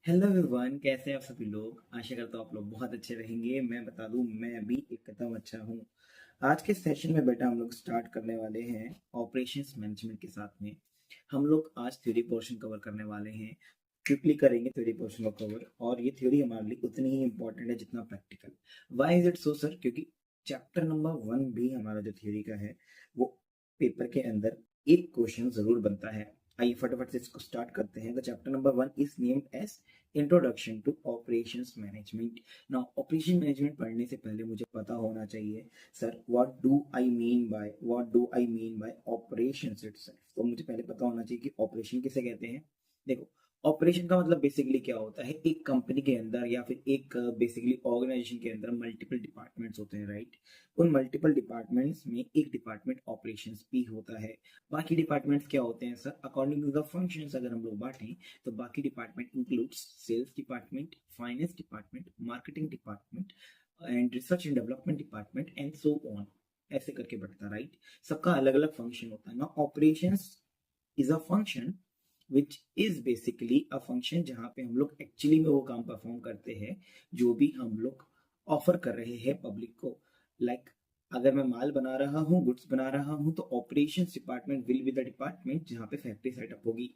Hello everyone, कैसे हैं आप सभी लोग। आशा करता हूँ आप लोग बहुत अच्छे रहेंगे। मैं बता दूं, मैं भी एकदम अच्छा हूँ। आज के सेशन में बेटा हम लोग स्टार्ट करने वाले हैं ऑपरेशंस मैनेजमेंट के साथ में। हम लोग आज थ्योरी पोर्शन कवर करने वाले हैं। क्विकली करेंगे थ्योरी पोर्शन को कवर, और ये थ्योरी हमारे लिए उतनी ही इंपॉर्टेंट है जितना practical. Why is it so sir? क्योंकि चैप्टर नंबर 1 भी हमारा जो थ्योरी का है वो पेपर के अंदर एक क्वेश्चन जरूर बनता है। आइए फटाफट से इसको स्टार्ट करते हैं। The chapter number 1 is named as introduction to operations management. Now operation management पढ़ने से पहले मुझे पता होना चाहिए sir what do I mean by operations itself. तो मुझे पहले पता होना चाहिए कि ऑपरेशन किसे कहते हैं। देखो, ऑपरेशन का मतलब बेसिकली क्या होता है। एक कंपनी के अंदर या फिर एक बेसिकली ऑर्गेनाइजेशन के अंदर मल्टीपल डिपार्टमेंट्स होते हैं, राइट। उन मल्टीपल डिपार्टमेंट्स में एक डिपार्टमेंट ऑपरेशंस भी होता है। बाकी डिपार्टमेंट्स क्या होते हैं sir? According to the functions अगर हम लोग बांटें तो बाकी department includes sales department, finance department, marketing department and research and development department and so on. ऐसे करके बढ़ता, राइट। सबका अलग अलग फंक्शन होता है ना। Operations is a function which is basically a function जहां पे हम लोग एक्चुअली में वो काम परफॉर्म करते हैं जो भी हम लोग ऑफर कर रहे हैं पब्लिक को। लाइक अगर मैं माल बना रहा हूँ, गुड्स बना रहा हूँ, तो operations department will be the department जहाँ पे फैक्ट्री सेटअप होगी।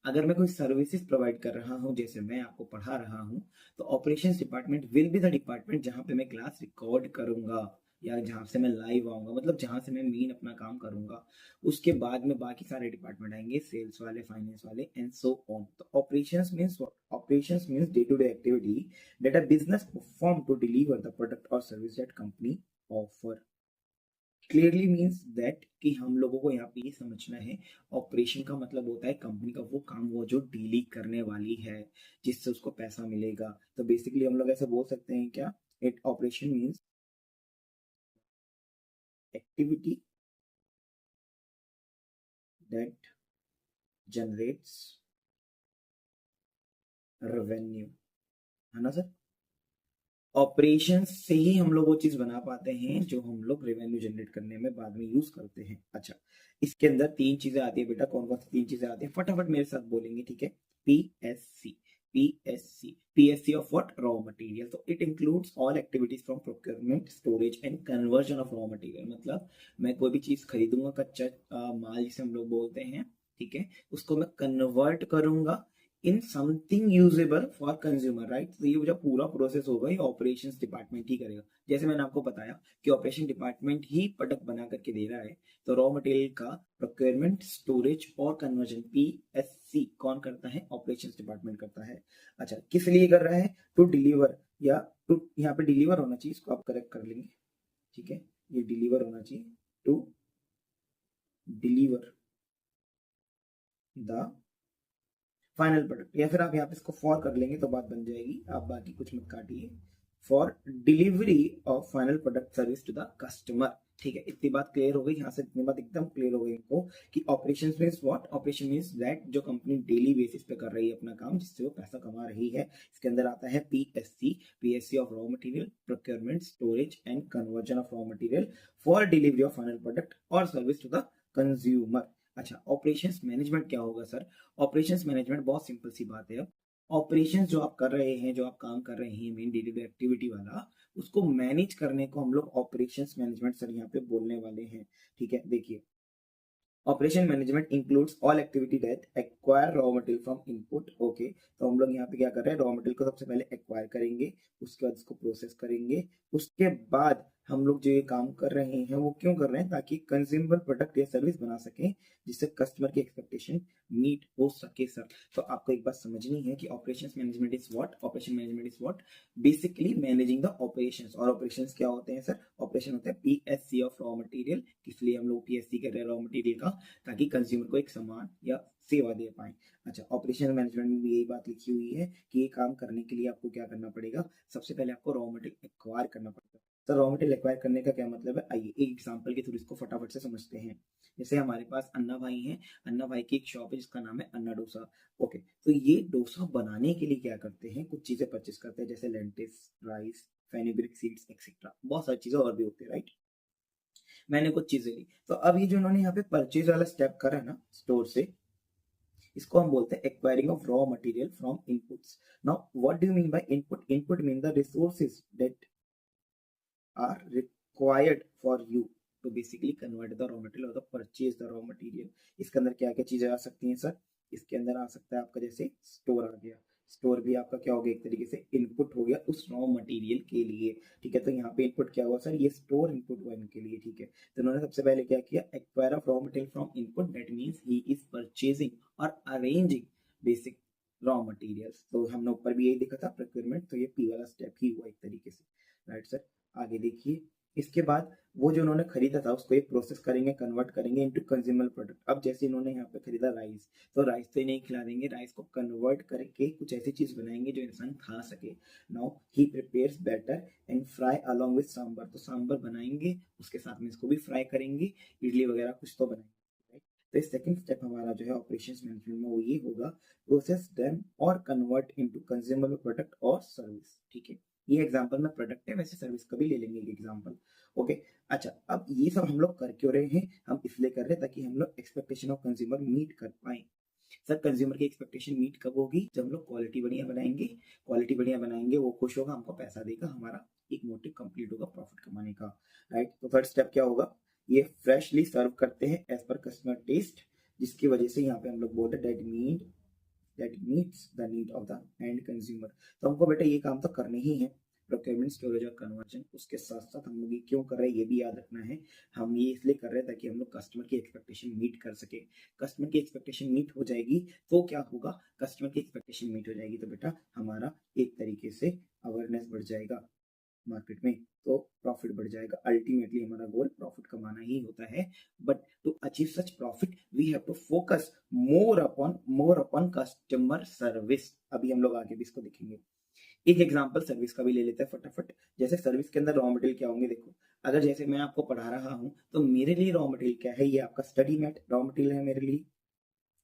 अगर मैं कोई सर्विसेज प्रोवाइड कर रहा हूँ, जैसे मैं आपको पढ़ा रहा हूँ, तो operations department will be the department जहाँ पे मैं क्लास रिकॉर्ड करूंगा या जहाँ से मैं लाइव आऊंगा, मतलब जहाँ से मैं मेन अपना काम करूंगा। उसके बाद में बाकी सारे डिपार्टमेंट आएंगे, सेल्स वाले, फाइनेंस वाले एंड सो ऑन। तो operations means day to day activity that a business perform to deliver the product और service that company offer. Clearly means that कि हम लोगों को यहाँ पे ये समझना है, ऑपरेशन का मतलब होता है कंपनी का वो काम, वो जो डीलिंग करने वाली है, जिससे उसको पैसा मिलेगा। तो बेसिकली हम लोग ऐसे बोल सकते हैं क्या, it operation means activity that generates revenue, है ना सर। ऑपरेशन से ही हम लोग वो चीज बना पाते हैं जो हम लोग रेवेन्यू जनरेट करने में बाद में यूज करते हैं। अच्छा, इसके अंदर तीन चीजें आती है बेटा। कौन कौन सी तीन चीजें आती है फटाफट मेरे साथ बोलेंगे, ठीक है। PSC. PSC of what? Raw material. तो it includes all activities from procurement, storage and conversion of raw material. मतलब मैं कोई भी चीज खरीदूंगा, कच्चा माल जिसे हम लोग बोलते हैं, ठीक है, उसको मैं कन्वर्ट करूंगा in something usable for consumer, right. तो ये जो पूरा प्रोसेस होगा ये ऑपरेशंस डिपार्टमेंट ही करेगा। जैसे मैंने आपको बताया कि ऑपरेशन डिपार्टमेंट ही प्रोडक्ट बना करके दे रहा है, तो रॉ मटेरियल का प्रोक्योरमेंट, स्टोरेज और कन्वर्जन पीएससी कौन करता है? ऑपरेशंस डिपार्टमेंट करता है। अच्छा, किस लिए कर रहा है? टू डिलीवर, या टू, यहाँ पे डिलीवर होना चाहिए, इसको आप करेक्ट कर लेंगे, ठीक है। ये डिलीवर होना चाहिए, to deliver the final product, या फिर आप यहाँ पे इसको फॉर कर लेंगे तो बात बन जाएगी। आप बाकी कुछ मत काटिए। For delivery of final product service to the customer, ठीक है। इतनी बात क्लियर हो गई यहाँ से, इतनी बात एकदम क्लियर हो गई इनको कि operation means what? Operation means that जो कंपनी डेली बेसिस पे कर रही है अपना काम, जिससे वो पैसा कमा रही है। इसके अंदर आता है PSC. PSC of raw material, procurement, storage and conversion of raw material for delivery of final product और सर्विस टू द कंज्यूमर। अच्छा, ऑपरेशंस मैनेजमेंट क्या होगा सर? ऑपरेशंस मैनेजमेंट बहुत सिंपल सी बात है। अब ऑपरेशंस जो आप कर रहे हैं, जो आप काम कर रहे हैं main day to day activity वाला, उसको मैनेज करने को हम लोग ऑपरेशंस मैनेजमेंट सर यहाँ पे बोलने वाले हैं, ठीक है। देखिए, operation management includes all activity that acquire raw material from input. Okay, तो हम लोग यहाँ पे क्या कर रहे हैं? रॉ मटेरियल को सबसे पहले एक्वायर करेंगे, उसके बाद इसको प्रोसेस करेंगे, उसके बाद हम लोग जो ये काम कर रहे हैं वो क्यों कर रहे हैं? ताकि कंज्यूमेबल प्रोडक्ट या सर्विस बना सकें जिससे कस्टमर की एक्सपेक्टेशन मीट हो सके सर। तो आपको एक बात समझनी है कि operations management is what? Operation management is what? Basically managing the operations. और ऑपरेशंस क्या होते हैं सर? ऑपरेशन होता है पीएससी ऑफ रॉ मटेरियल। इसलिए हम लोग पीएससी कर रहे हैं रॉ मटेरियल का, ताकि कंज्यूमर को एक सामान या सेवा दे पाए। अच्छा, ऑपरेशन मैनेजमेंट में भी यही बात लिखी हुई है कि ये काम करने के लिए आपको क्या करना पड़ेगा? सबसे पहले आपको रॉ मटेरियल एक्वायर करना पड़ेगा। तो रॉ मटेरियल एक्वायर करने का क्या मतलब है? आइए एक एग्जांपल के थ्रू इसको फटाफट से समझते हैं। जैसे हमारे पास अन्ना भाई हैं। अन्ना भाई की एक शॉप है जिसका नाम है अन्ना डोसा। ओके, तो ये डोसा बनाने के लिए क्या करते हैं? कुछ चीजें परचेस करते हैं, जैसे lentils, rice, fenugreek seeds etcetera. बहुत सारी चीजें और भी होती है, राइट। मैंने कुछ चीजें ली, तो अब ये जो उन्होंने यहाँ पे परचेज वाला स्टेप करा है ना स्टोर से, इसको हम बोलते हैं acquiring of raw material from inputs. Now what do you mean by input? Input mean the resources that are required for you to basically convert the raw material or the purchase the raw material. इसके अंदर क्या क्या चीजें आ सकती हैं sir? इसके अंदर आ सकता है आपका जैसे स्टोर आ गया. स्टोर भी आपका क्या हो गया, एक तरीके से इनपुट हो गया उस रॉ मटेरियल के लिए. ठीक है, तो यहाँ पे इनपुट क्या हुआ सर? ये स्टोर इनपुट हुआ इनके लिए. ठीक है, तो उन्होंने सबसे पहले क्या किया? Acquire of raw material from input, that means he is purchasing और अरेंजिंग बेसिक रॉ मटेरियल्स. तो हमने ऊपर भी यही देखा था प्रोक्योरमेंट, तो ये पी वाला स्टेप ही हुआ एक तरीके से. राइट सर, आगे देखिए. इसके बाद वो जो उन्होंने खरीदा था उसको एक प्रोसेस करेंगे, कन्वर्ट करेंगे इनटू कंज्यूमर प्रोडक्ट. अब जैसे इन्होंने यहाँ पे खरीदा राइस, तो राइस तो नहीं खिला देंगे, राइस को कन्वर्ट करके कुछ ऐसी चीज बनाएंगे जो इंसान खा सके. Now he prepares batter and fry along with sambar. तो सांबर बनाएंगे, उसके साथ में इसको भी फ्राई करेंगे, इडली वगैरह कुछ तो बनाएंगे. तो सेकंड स्टेप हमारा जो है ऑपरेशंस मैनेजमेंट में वो ये होगा, प्रोसेस देम और कन्वर्ट इनटू कंज्यूमर प्रोडक्ट और सर्विस. ठीक है, ये एग्जांपल में प्रोडक्ट है, वैसे सर्विस का भी ले लेंगे एग्जांपल. ओके, अच्छा, अब ये सब हम लोग कर क्यों रहे हैं? हम इसलिए कर रहे हैं ताकि हम लोग एक्सपेक्टेशन ऑफ कंज्यूमर मीट कर पाए. सर कंज्यूमर की एक्सपेक्टेशन मीट कब होगी? जब हम लोग क्वालिटी बढ़िया बनाएंगे. क्वालिटी बढ़िया बनाएंगे, वो खुश होगा, हमको पैसा देगा, हमारा एक मोटिव कंप्लीट होगा प्रॉफिट कमाने का. राइट, तो थर्ड स्टेप क्या होगा? ये फ्रेशली सर्व करते हैं एज पर कस्टमर टेस्ट, जिसकी वजह से यहाँ पे हम लोग बोलते हैं that meets the need of the end consumer. तो हमको बेटा ये काम तो करने ही है, प्रोक्योरमेंट, स्टोरेज और कन्वर्जन. उसके साथ साथ हम लोग ये क्यों कर रहे हैं ये भी याद रखना है. हम ये इसलिए कर रहे हैं ताकि हम लोग कस्टमर की एक्सपेक्टेशन मीट कर सके. कस्टमर की एक्सपेक्टेशन मीट हो जाएगी तो क्या होगा? कस्टमर की एक्सपेक्टेशन मीट हो जाएगी तो बेटा हमारा एक तरीके से अवेयरनेस बढ़ जाएगा मार्केट में, तो प्रॉफिट बढ़ जाएगा. अल्टीमेटली हमारा गोल प्रॉफिट कमाना ही होता है. But to achieve such profit we have to focus more upon customer service. अभी हम लोग आगे भी इसको देखेंगे. एक एग्जांपल सर्विस का भी ले लेते हैं फटाफट. जैसे सर्विस के अंदर रॉ मटेरियल क्या होंगे, देखो. अगर जैसे मैं आपको पढ़ा रहा हूं तो मेरे लिए रॉ मटेरियल क्या है? ये आपका स्टडी मैट रॉ मटेरियल है मेरे लिए.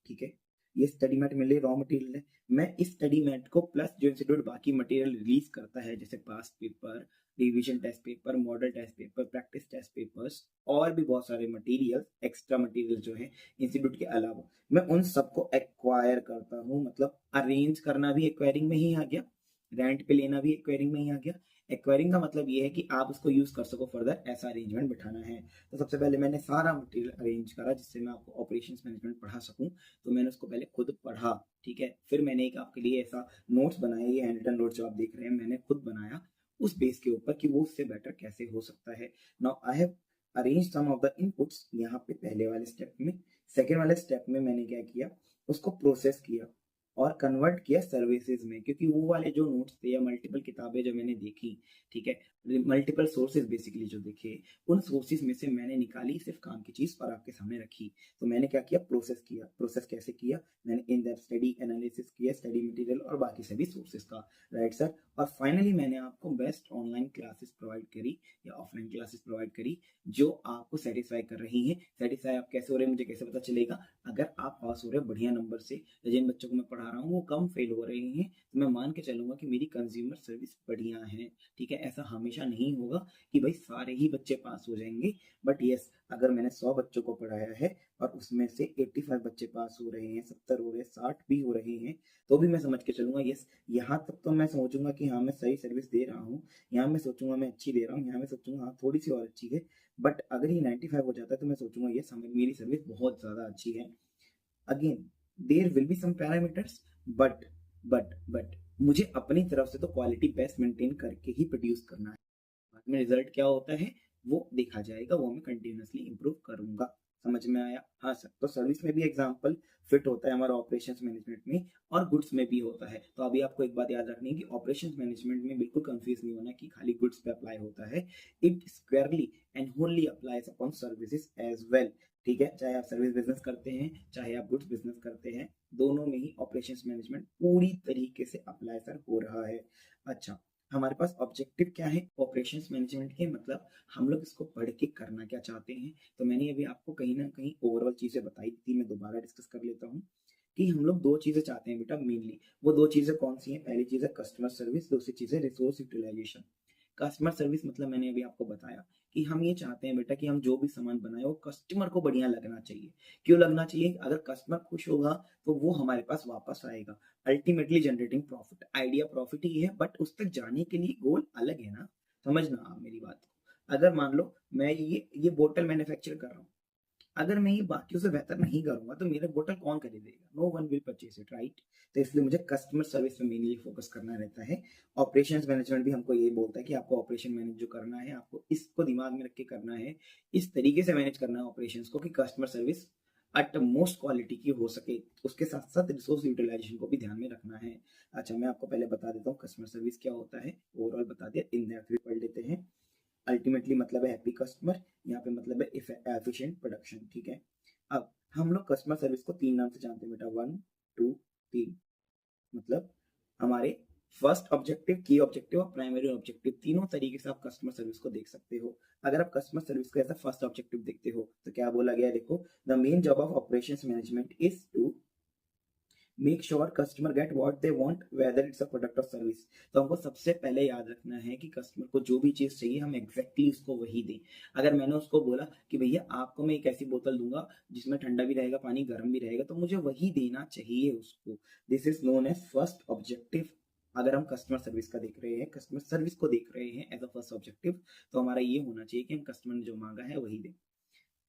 ठीक है, ये स्टडी मैट मेरे लिए रॉ मटेरियल है. मैं इस स्टडी मैट को प्लस जो इंस्टीट्यूट बाकी मटेरियल रिलीज करता है, जैसे past paper, revision test paper, model test paper, practice test papers और भी बहुत सारे मटेरियल, एक्स्ट्रा मटेरियल जो है इंस्टीट्यूट के अलावा, मैं उन सबको एक्वायर करता हूँ. मतलब अरेंज करना भी एक्वायरिंग में ही आ गया, रेंट पे लेना भी एक्वायरिंग में ही आ गया. एक्वायरिंग का मतलब ये है कि आप उसको यूज कर सको फर्दर, ऐसा अरेंजमेंट बिठाना है. तो सबसे पहले मैंने सारा मटेरियल अरेंज करा जिससे मैं आपको ऑपरेशंस मैनेजमेंट पढ़ा सकूं. तो मैंने उसको पहले खुद पढ़ा. ठीक है, फिर मैंने एक आपके लिए ऐसा नोट्स बनाया, ये हैंड रिटन नोट्स जो आप देख रहे हैं मैंने खुद बनाया उस बेस के ऊपर कि वो उससे बेटर कैसे हो सकता है. Now I have arrange some of the inputs यहाँ पे पहले वाले स्टेप में. सेकेंड वाले स्टेप में मैंने क्या किया? उसको प्रोसेस किया और कन्वर्ट किया सर्विसेज में, क्योंकि वो वाले जो नोट्स थे या मल्टीपल किताबें जो मैंने देखी, ठीक है, मल्टीपल सोर्सेज बेसिकली जो देखे, उन सोर्सेज में से मैंने निकाली सिर्फ काम की चीज और आपके सामने रखी. तो मैंने क्या किया? प्रोसेस किया. प्रोसेस कैसे किया? मैंने इन डेप्थ स्टडी एनालिसिस किया स्टडी मटेरियल और बाकी सभी सोर्सेज का. राइट सर, और फाइनली मैंने आपको बेस्ट ऑनलाइन क्लासेस प्रोवाइड करी या ऑफलाइन क्लासेस प्रोवाइड करी जो आपको सेटिस्फाई कर रही हैं. सेटिस्फाई आप कैसे हो रहे हैं मुझे कैसे पता चलेगा? अगर आप पास हो रहे हैं बढ़िया नंबर से, जिन बच्चों को मैं पढ़ा रहा हूँ वो कम फेल हो रहे हैं, तो मैं मान के चलूंगा कि मेरी कंज्यूमर सर्विस बढ़िया है. ठीक है, ऐसा हमेशा नहीं होगा कि भाई सारे ही बच्चे पास हो जाएंगे. बट यस, अगर मैंने 100 बच्चों को पढ़ाया है और उसमें से 85 बच्चे पास हो रहे हैं, 70 हो रहे हैं, 60 भी हो रहे हैं, तो भी मैं समझ के चलूंगा यस, यहाँ तक तो मैं सोचूंगा कि हाँ मैं सही सर्विस दे रहा हूँ, यहाँ मैं सोचूंगा मैं अच्छी दे रहा हूँ, यहाँ मैं सोचूंगा हाँ थोड़ी सी और अच्छी है. बट अगर ये 95 हो जाता है तो मैं सोचूंगा यस मेरी सर्विस बहुत ज्यादा अच्छी है. Again there will be some parameters, but मुझे अपनी तरफ से तो क्वालिटी बेस्ट मेंटेन करके ही प्रोड्यूस करना है. बाद में रिजल्ट क्या होता है वो देखा जाएगा, वो मैं कंटिन्यूअसली इंप्रूव करूंगा. समझ में आया? हाँ सर. तो सर्विस में भी एग्जांपल फिट होता है हमारा ऑपरेशंस मैनेजमेंट में और गुड्स में भी होता है. तो अभी आपको एक बात याद रखनी है कि ऑपरेशंस मैनेजमेंट में बिल्कुल कंफ्यूज नहीं होना कि खाली गुड्स पे अप्लाई होता है. It squarely and only applies upon services as well. ठीक है, चाहे आप सर्विस बिजनेस करते हैं चाहे आप गुड्स बिजनेस करते हैं, दोनों में ही ऑपरेशंस मैनेजमेंट पूरी तरीके से अप्लाई सर हो रहा है. अच्छा, हमारे पास ऑब्जेक्टिव क्या है ऑपरेशंस मैनेजमेंट के? मतलब हम लोग इसको पढ़ के करना क्या चाहते हैं? तो मैंने अभी आपको कहीं ना कहीं ओवरऑल चीजें बताई थी, मैं दोबारा डिस्कस कर लेता हूँ कि हम लोग दो चीजें चाहते हैं बेटा मेनली. वो दो चीजें कौन सी हैं? पहली चीज है कस्टमर सर्विस, दूसरी चीज है रिसोर्स यूटिलाइजेशन. कस्टमर सर्विस मतलब मैंने अभी आपको बताया कि हम ये चाहते हैं बेटा कि हम जो भी सामान बनाए वो कस्टमर को बढ़िया लगना चाहिए। क्यों लगना चाहिए? अगर कस्टमर खुश होगा तो वो हमारे पास वापस आएगा। Ultimately generating profit, idea profit ही है, बट उस तक जाने के लिए गोल अलग है ना। समझना आप मेरी बात को। अगर मान लो मैं ये बोतल मैन्युफैक्चर कर रहा हूँ, अगर मैं ये बाकियों से बेहतर नहीं करूंगा तो मेरा बोतल कौन खरीदेगा? No one will purchase it, right? तो इसलिए मुझे कस्टमर सर्विस पे मेनली फोकस करना रहता है। ऑपरेशंस मैनेजमेंट भी हमको ये बोलता है कि आपको ऑपरेशन मैनेज जो करना है, आपको इसको दिमाग में रख के करना है, इस तरीके से मैनेज करना है ऑपरेशंस को कि customer service at most quality की हो सके। उसके साथ साथ रिसोर्स यूटिलाइजेशन को भी ध्यान में रखना है। अच्छा, मैं आपको पहले बता देता हूँ कस्टमर सर्विस क्या होता है, ओवरऑल बता दिया, इन डेप्थ भी पढ़ लेते हैं। अल्टीमेटली मतलब है हैप्पी कस्टमर, यहाँ पे मतलब है एफिशिएंट प्रोडक्शन, ठीक है। अब हम लोग कस्टमर सर्विस को 3 नाम से जानते हैं बेटा, 1 2 3। मतलब हमारे फर्स्ट ऑब्जेक्टिव, की ऑब्जेक्टिव और प्राइमरी ऑब्जेक्टिव, तीनों तरीके से आप कस्टमर सर्विस को देख सकते हो। अगर आप कस्टमर सर्विस को एज अ फर्स्ट ऑब्जेक्टिव देखते हो तो क्या बोला गया है, देखो, the main job of operations management is to make sure customer get what they want whether it's a product और सर्विस। तो हमको सबसे पहले याद रखना है कि कस्टमर को जो भी चीज चाहिए हम एग्जैक्टली उसको वही दें। अगर मैंने उसको बोला कि भैया आपको मैं एक ऐसी बोतल दूंगा जिसमें ठंडा भी रहेगा पानी, गर्म भी रहेगा, तो मुझे वही देना चाहिए उसको। This is known as first objective. अगर हम कस्टमर सर्विस का देख रहे हैं, कस्टमर सर्विस को देख रहे हैं एज अ फर्स्ट ऑब्जेक्टिव, तो हमारा ये होना चाहिए कि हम कस्टमर ने जो मांगा है वही दें।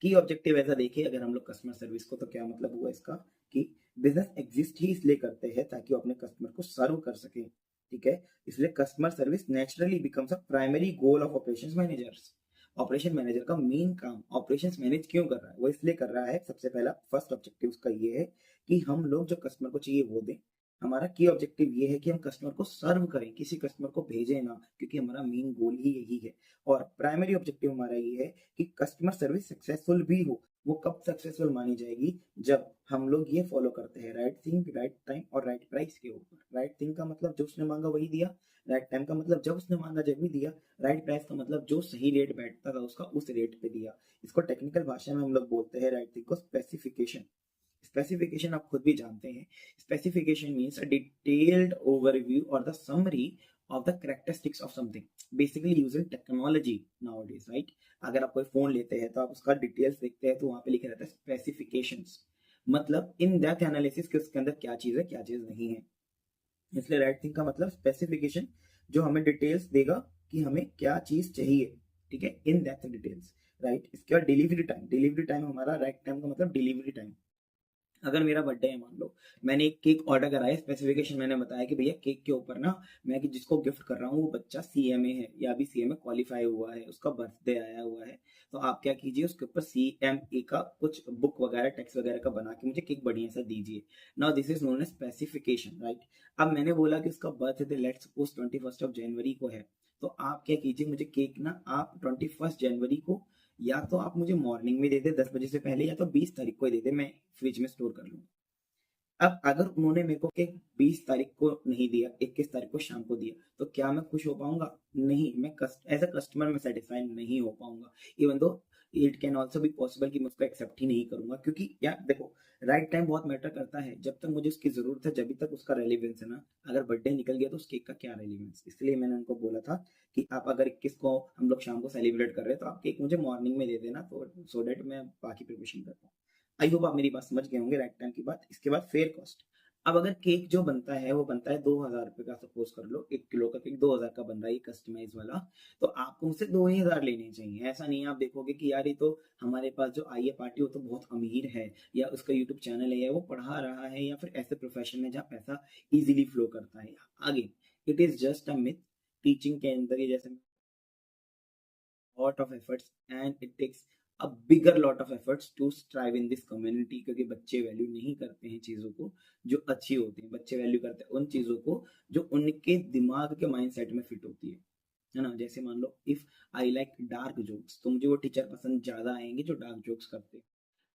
की ऑब्जेक्टिव ऐसा देखिए अगर हम लोग कस्टमर सर्विस को, तो क्या मतलब हुआ इसका कि बिजनेस एग्जिस्ट ही इसलिए करते हैं ताकि वो अपने कस्टमर को सर्व कर सके, ठीक है। इसलिए customer service naturally becomes a primary goal of operations managers. Operation manager का मेन काम ऑपरेशंस मैनेज क्यों कर रहा है? वो इसलिए कर रहा है, सबसे पहला फर्स्ट ऑब्जेक्टिव उसका ये है कि हम लोग जो कस्टमर को चाहिए वो दें। हमारा की ऑब्जेक्टिव ये है कि हम कस्टमर को सर्व करें, किसी कस्टमर को भेजें ना, क्योंकि हमारा मेन गोल ही यही है। और प्राइमरी ऑब्जेक्टिव हमारा ये है कि कस्टमर सर्विस सक्सेसफुल भी हो। वो कब सक्सेसफुल मानी जाएगी? जब हम लोग ये फॉलो करते हैं, राइट थिंग, राइट टाइम और राइट प्राइस के ऊपर। राइट थिंग का मतलब जो उसने मांगा वही दिया, राइट टाइम का मतलब जब उसने मांगा जब भी दिया, राइट प्राइस का मतलब जो सही रेट बैठता था उसका उस रेट पे दिया। इसको टेक्निकल भाषा में हम लोग बोलते हैं राइट थिंग को स्पेसिफिकेशन। स्पेसिफिकेशन आप खुद भी जानते हैं, specification means a detailed overview और the summary of the characteristics of something, basically using technology nowadays, right? अगर आप कोई फोन लेते हैं तो आप उसका डिटेल्स देखते हैं तो वहां पे लिखा रहता है स्पेसिफिकेशंस, मतलब इन डेप्थ एनालिसिस कि उसके अंदर क्या चीज है क्या चीज नहीं है। इसलिए राइट थिंग का मतलब स्पेसिफिकेशन, जो हमें डिटेल्स देगा कि हमें क्या चीज चाहिए, ठीक है, इन डेप्थ डिटेल्स, राइट। इसके बाद डिलीवरी टाइम, डिलीवरी टाइम हमारा राइट टाइम का मतलब डिलीवरी टाइम। अगर मेरा बर्थडे है, मान लो मैंने एक केक ऑर्डर करा है, स्पेसिफिकेशन मैंने बताया कि भैया केक के ऊपर ना, मैं कि जिसको गिफ्ट कर रहा हूँ वो बच्चा सीएमए है या अभी सीएमए क्वालिफाई हुआ है, उसका बर्थडे आया हुआ है, तो आप क्या कीजिए उसके ऊपर सीएमए का कुछ बुक वगैरह टेक्स्ट वगैरह का बना के मुझे केक बढ़िया सा दीजिए। Now this is known as specification, right. अब मैंने बोला कि उसका बर्थडे लेट्स सपोज 21 जनवरी को है, तो आप क्या कीजिए, मुझे केक ना आप 21 जनवरी को या तो आप मुझे मॉर्निंग में दे दे 10 बजे से पहले, या तो 20 तारीख को ही दे दे, मैं फ्रिज में स्टोर कर लूंगा। अब अगर उन्होंने मेरे को केक 20 तारीख को नहीं दिया, 21 तारीख को शाम को दिया, तो क्या मैं खुश हो पाऊंगा? नहीं, मैं एज अ कस्टमर मैं सेटिस्फाइड नहीं हो पाऊंगा। Even though it can also be possible कि मैं उसको एक्सेप्ट ही नहीं करूंगा, क्योंकि यार देखो, राइट टाइम बहुत मैटर करता है। जब तक मुझे उसकी जरूरत है जब तक उसका रेलिवेंस है ना। अगर बर्थडे निकल गया तो उस केक का क्या रेलिवेंस? इसलिए मैंने उनको बोला था कि आप अगर 21 को हम लोग शाम को सेलिब्रेट कर रहे हैं तो आप केक मुझे मॉर्निंग में दे देना, तो सो डेट मैं बाकी प्रिपरेशन कर पाऊँ। आई होप आप मेरी बात समझ गए होंगे, राइट टाइम की बात। इसके बाद फेयर कॉस्ट। अब अगर केक जो बनता है वो बनता है 2000 रुपए का, सपोज कर लो 1 किलो का केक 2000 का बन रहा है कस्टमाइज वाला, तो आपको मुझसे 2000 लेने चाहिए। ऐसा नहीं है आप देखोगे कि यार ये तो हमारे पास जो आई है पार्टी वो तो बहुत अमीर है, या उसका यूट्यूब चैनल है, या वो पढ़ा रहा है, या फिर ऐसे प्रोफेशन में जहाँ पैसा इजीली फ्लो करता है। आगे, it is just a myth. Teaching के अंदर ये जैसे lot of efforts and it takes a bigger lot of efforts to strive in this community, क्योंकि बच्चे वैल्यू नहीं करते हैं चीज़ों को जो अच्छी होती है। बच्चे वैल्यू करते हैं उन चीज़ों को जो उनके दिमाग के माइंडसेट में फिट होती है ना। जैसे मान लो if I like dark jokes, तो मुझे वो टीचर पसंद ज़्यादा आएंगे जो डार्क जोक्स करते हैं।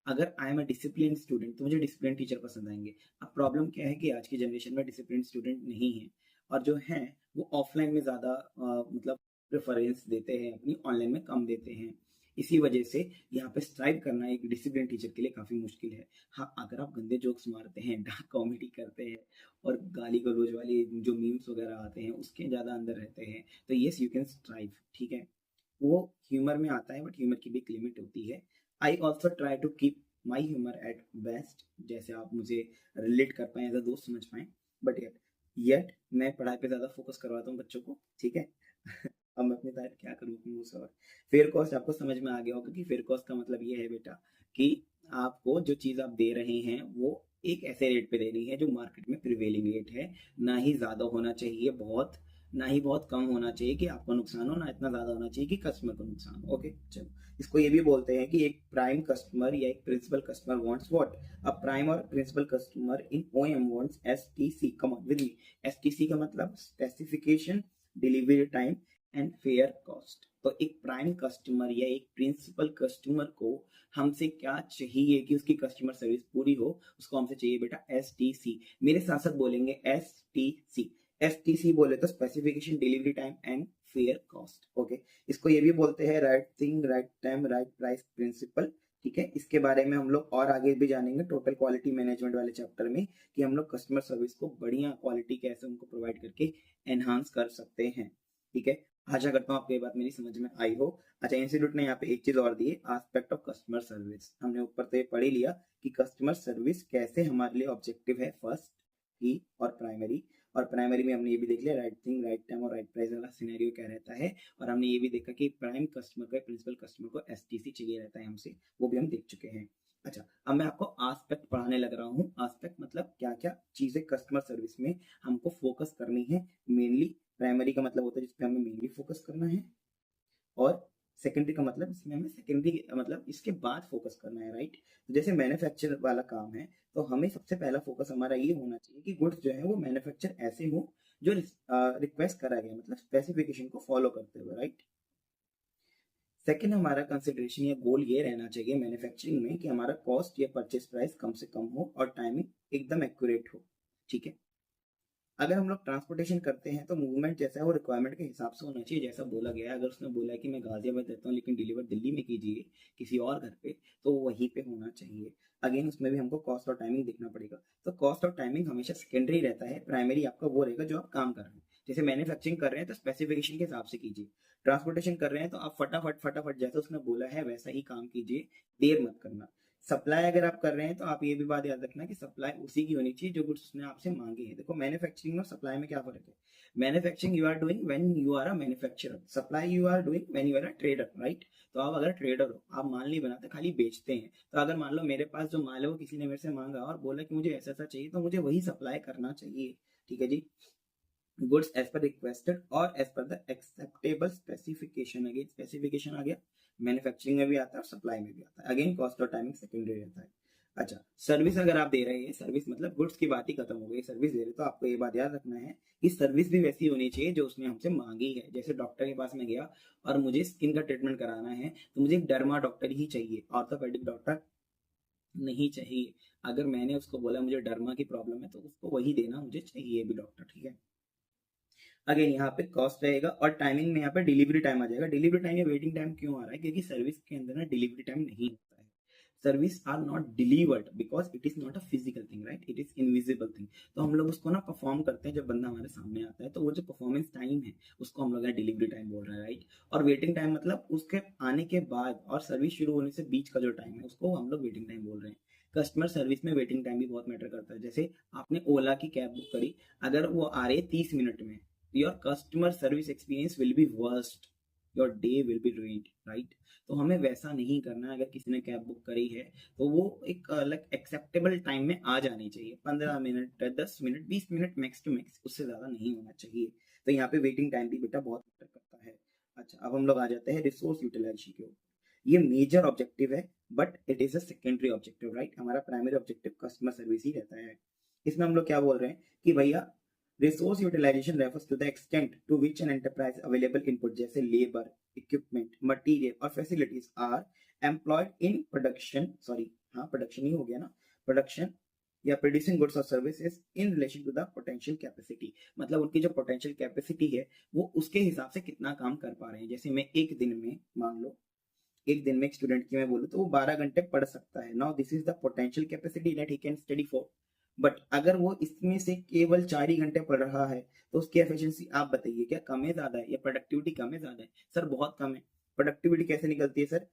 अगर I am a discipline student तो मुझे डिसिप्लिन टीचर पसंद आएंगे। अब प्रॉब्लम क्या है कि आज की जनरेशन में डिसिप्लिन स्टूडेंट नहीं है, और जो हैं वो ऑफलाइन में ज़्यादा मतलब प्रेफरेंस देते हैं, अपनी ऑनलाइन में कम देते हैं। इसी वजह से यहाँ पे स्ट्राइव करना एक डिसिप्लिन टीचर के लिए काफी मुश्किल है। हाँ, अगर आप गंदे जोक्स मारते हैं, डार्क कॉमेडी करते हैं और गाली गलौज वाली जो मीम्स वगैरह आते हैं उसके ज्यादा अंदर रहते हैं, तो यस यू कैन स्ट्राइव, ठीक है, वो ह्यूमर में आता है, बट ह्यूमर की भी एक लिमिट होती है। I also try to keep my humour at best, जैसे आप मुझे रिलेट कर पाए, एज अ दोस्त समझ पाए, बट येट मैं पढ़ाई पे ज्यादा फोकस करवाता हूँ बच्चों को, ठीक है। अब मैं अपनी तारीफ क्या करूँ अपने मुंह से। और फेयर कॉस्ट आपको समझ में आ गया होगा कि फेयर कॉस्ट का मतलब ये है बेटा कि आपको जो चीज आप दे रहे हैं वो एक ऐसे रेट पे देनी है जो मार्केट में प्रिवेलिंग रेट है, ना ही ज्यादा होना चाहिए बहुत, ना ही बहुत कम होना चाहिए कि आपको नुकसान हो, ना इतना ज्यादा होना चाहिए कि कस्टमर को नुकसान हो। ओके, चलो, इसको ये भी बोलते हैं कि एक प्राइम कस्टमर या एक principal customer wants what, a prime और principal customer in OM wants STC, come on with me. STC का मतलब specification, delivery time and fair cost. तो एक प्राइम कस्टमर या एक प्रिंसिपल कस्टमर को हमसे क्या चाहिए कि उसकी कस्टमर सर्विस पूरी हो, उसको हमसे चाहिए बेटा एसटीसी। मेरे साथ साथ बोलेंगे एसटीसी। एसटीसी बोले तो specification, delivery time and fair cost. Okay, इसको ये भी बोलते हैं right thing, right time, right price principle, ठीक है। इसके बारे में हम लोग और आगे भी जानेंगे टोटल क्वालिटी मैनेजमेंट वाले चैप्टर में कि हम लोग कस्टमर सर्विस को बढ़िया क्वालिटी कैसे उनको प्रोवाइड करके एनहांस कर सकते हैं, ठीक है। आशा करता हूँ आपको ये बात मेरी समझ में आई हो। अच्छा, इंस्टीट्यूट ने यहाँ पे एक चीज और दी है, एस्पेक्ट ऑफ कस्टमर सर्विस। हमने ऊपर तो ये पढ़ ही लिया कि कस्टमर सर्विस कैसे हमारे लिए ऑब्जेक्टिव है, फर्स्ट की और प्राइमरी। और प्राइमरी में हमने ये भी देख लिया राइट थिंग, राइट टाइम और राइट प्राइस वाला सिनेरियो क्या रहता है। और हमने ये भी देखा कि प्राइम कस्टमर को, प्रिंसिपल कस्टमर को एसटीसी चाहिए रहता है हमसे, वो भी हम देख चुके हैं। अच्छा, अब मैं आपको आस्पेक्ट पढ़ाने लग रहा हूँ। आस्पेक्ट मतलब क्या क्या चीजें कस्टमर सर्विस में हमको फोकस करनी है मेनली। प्राइमरी का मतलब होता है जिसपे हमें मेनली फोकस करना है, और सेकेंडरी का मतलब इसमें हमें सेकेंडरी मतलब इसके बाद फोकस करना है, राइट। तो जैसे मैन्युफैक्चर वाला काम है तो हमें सबसे पहला फोकस हमारा ये होना चाहिए कि गुड्स जो है वो मैन्युफैक्चर ऐसे हो जो रिक्वेस्ट करा गया, मतलब स्पेसिफिकेशन को फॉलो करते हुए, राइट। सेकेंड, हमारा कंसिडरेशन या गोल ये रहना चाहिए मैन्युफैक्चरिंग में कि हमारा कॉस्ट या परचेस प्राइस कम से कम हो और टाइमिंग एकदम एक्यूरेट हो, ठीक है। अगर हम लोग ट्रांसपोर्टेशन करते हैं तो मूवमेंट जैसा है वो रिक्वायरमेंट के हिसाब से होना चाहिए, जैसा बोला गया है। अगर उसने बोला है कि मैं गाजियाबाद रहता हूँ लेकिन डिलीवर दिल्ली में कीजिए किसी और घर पे, तो वहीं पे होना चाहिए। अगेन उसमें भी हमको कॉस्ट और टाइमिंग देखना पड़ेगा। तो कॉस्ट और टाइमिंग हमेशा सेकेंडरी रहता है, प्राइमरी आपका वो रहेगा जो आप काम कर रहे हैं। जैसे मैन्युफैक्चरिंग कर रहे हैं तो स्पेसिफिकेशन के हिसाब से कीजिए, ट्रांसपोर्टेशन कर रहे हैं तो आप फटाफट फटाफट जैसा उसने बोला है वैसा ही काम कीजिए, देर मत करना। सप्लाई अगर आप कर रहे हैं तो आप ये भी बात याद रखना कि सप्लाई उसी की होनी चाहिए जो गुड्स उसने आपसे मांगे हैं। देखो, मैन्युफैक्चरिंग और सप्लाई में क्या फर्क है। Manufacturing you are doing when you are a manufacturer, supply you are doing when you are a trader, right. तो आप अगर ट्रेडर हो, आप माल नहीं बनाते, खाली बेचते हैं। तो अगर मान लो मेरे पास जो माल है वो किसी ने मेरे से मांगा और बोला कि मुझे ऐसा ऐसा चाहिए, तो मुझे वही सप्लाई करना चाहिए, ठीक है जी। गुड्स एज पर रिक्वेस्टेड और as per the acceptable specification. Again specification आ गया, मैन्युफैक्चरिंग में भी आता है और सप्लाई में भी आता है। अगेन कॉस्ट और टाइमिंग सेकेंडरी रहता है। अच्छा, सर्विस अगर आप दे रहे हैं, सर्विस मतलब गुड्स की बात ही खत्म हो गई, सर्विस दे रहे तो आपको ये बात याद रखना है कि सर्विस भी वैसी होनी चाहिए जो उसने हमसे मांगी है। जैसे डॉक्टर के पास में गया और मुझे स्किन का ट्रीटमेंट कराना है तो मुझे एक डर्मा डॉक्टर ही चाहिए, ऑर्थोपेडिक डॉक्टर नहीं चाहिए। अगर मैंने उसको बोला मुझे डर्मा की प्रॉब्लम है तो उसको वही देना मुझे चाहिए भी डॉक्टर, ठीक है। अगेन यहाँ पे कॉस्ट रहेगा और टाइमिंग में यहाँ पे डिलीवरी टाइम आ जाएगा। डिलीवरी टाइम या वेटिंग टाइम क्यों आ रहा है, क्योंकि सर्विस के अंदर ना डिलीवरी टाइम नहीं होता है। Service are not delivered because it is not a physical thing, right, it is invisible thing. तो हम लोग उसको ना परफॉर्म करते हैं जब बंदा हमारे सामने आता है, तो वो जो परफॉर्मेंस टाइम है उसको हम लोग डिलीवरी टाइम बोल रहे हैं, राइट। और वेटिंग टाइम मतलब उसके आने के बाद और सर्विस शुरू होने से बीच का जो टाइम है उसको हम लोग वेटिंग टाइम बोल रहे हैं। कस्टमर सर्विस में वेटिंग टाइम भी बहुत मैटर करता है। जैसे आपने ओला की कैब बुक करी, अगर वो आ रही है 30 मिनट में, your customer service experience will be worst, your day will be ruined, right। तो हमें वैसा नहीं करना है। अगर किसी ने कैब बुक करी है तो वो एक लाइक एक्सेप्टेबल टाइम में आ जानी चाहिए, 15 minute 10 minute 20 minute max to max, उससे ज्यादा नहीं होना चाहिए। तो यहाँ पे वेटिंग टाइम भी बेटा बहुत मैटर करता है। अच्छा, अब हम लोग आ जाते हैं रिसोर्स यूटिलाइजेशन के ऊपर। ये मेजर ऑब्जेक्टिव है but it is a secondary objective, right. हमारा प्राइमरी ऑब्जेक्टिव कस्टमर सर्विस ही रहता है। इसमें हम लोग क्या बोल रहे हैं कि भैया resource utilization refers to the extent to which an enterprise available input जैसे labor, equipment, material और facilities are employed in production, हाँ production ही हो गया ना, production या producing goods or services in relation to the potential capacity। मतलब उनकी जो potential capacity है वो उसके हिसाब से कितना काम कर पा रहे हैं। जैसे मैं एक दिन में मान लो एक दिन में एक स्टूडेंट की मैं बोलूँ तो वो 12 घंटे पढ़ सकता है। Now this is the potential capacity that he can study for. But अगर वो इसमें से केवल 4 ही घंटे पढ़ रहा है तो उसकी एफिशिएंसी आप बताइए क्या कम है ज्यादा है, या प्रोडक्टिविटी कम है ज्यादा है? सर बहुत कम है। प्रोडक्टिविटी कैसे निकलती है सर?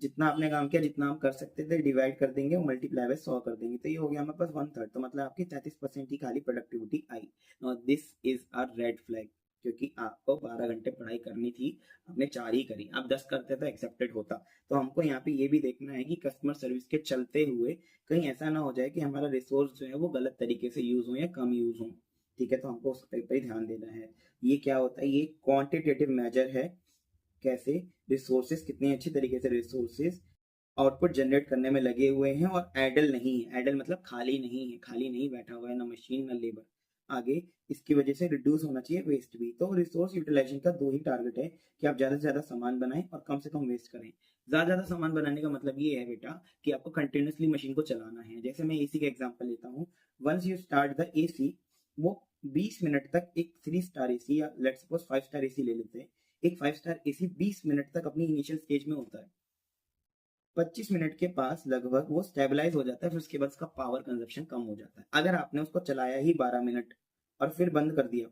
जितना आपने काम किया, जितना हम कर सकते थे डिवाइड कर देंगे और मल्टीप्लाई बाय 100 कर देंगे, तो ये हो गया हमारे पास 1/3। तो मतलब आपकी 33% ही खाली productivity I. Now this is a red flag, क्योंकि आपको 12 घंटे पढ़ाई करनी थी, आपने 4 ही करी। आप 10 करते तो एक्सेप्टेड होता। तो हमको यहाँ पे ये भी देखना है कि कस्टमर सर्विस के चलते हुए कहीं ऐसा ना हो जाए कि हमारा रिसोर्स जो है वो गलत तरीके से यूज हो या कम यूज हो। ठीक है, तो हमको उस पर ही ध्यान देना है। ये क्या होता है? ये क्वांटिटेटिव मेजर है, कैसे रिसोर्सेज कितने अच्छी तरीके से रिसोर्सेज आउटपुट जनरेट करने में लगे हुए हैं और आइडल नहीं है। आइडल मतलब खाली नहीं है, खाली नहीं बैठा हुआ है, ना मशीन ना लेबर। आगे इसकी वजह से रिड्यूस होना चाहिए वेस्ट भी। तो रिसोर्स यूटिलाइजेशन का 2 ही टारगेट है कि आप ज्यादा से ज्यादा सामान बनाएं और कम से कम वेस्ट करें। ज्यादा ज्यादा सामान बनाने का मतलब ये है बेटा कि आपको कंटिन्यूसली मशीन को चलाना है। जैसे मैं एसी का एग्जांपल लेता हूँ। Once you start the AC, वो 20 मिनट तक एक 3 स्टार एसी या लेट्स सपोज 5 स्टार एसी ले लेते हैं, एक 5 स्टार एसी 20 मिनट तक अपनी इनिशियल स्टेज में होता है। 25 मिनट के पास लगभग वो स्टेबलाइज हो जाता है, फिर उसके बाद उसका पावर कंजप्शन कम हो जाता है। अगर आपने उसको चलाया ही 12 मिनट और फिर बंद कर दिया,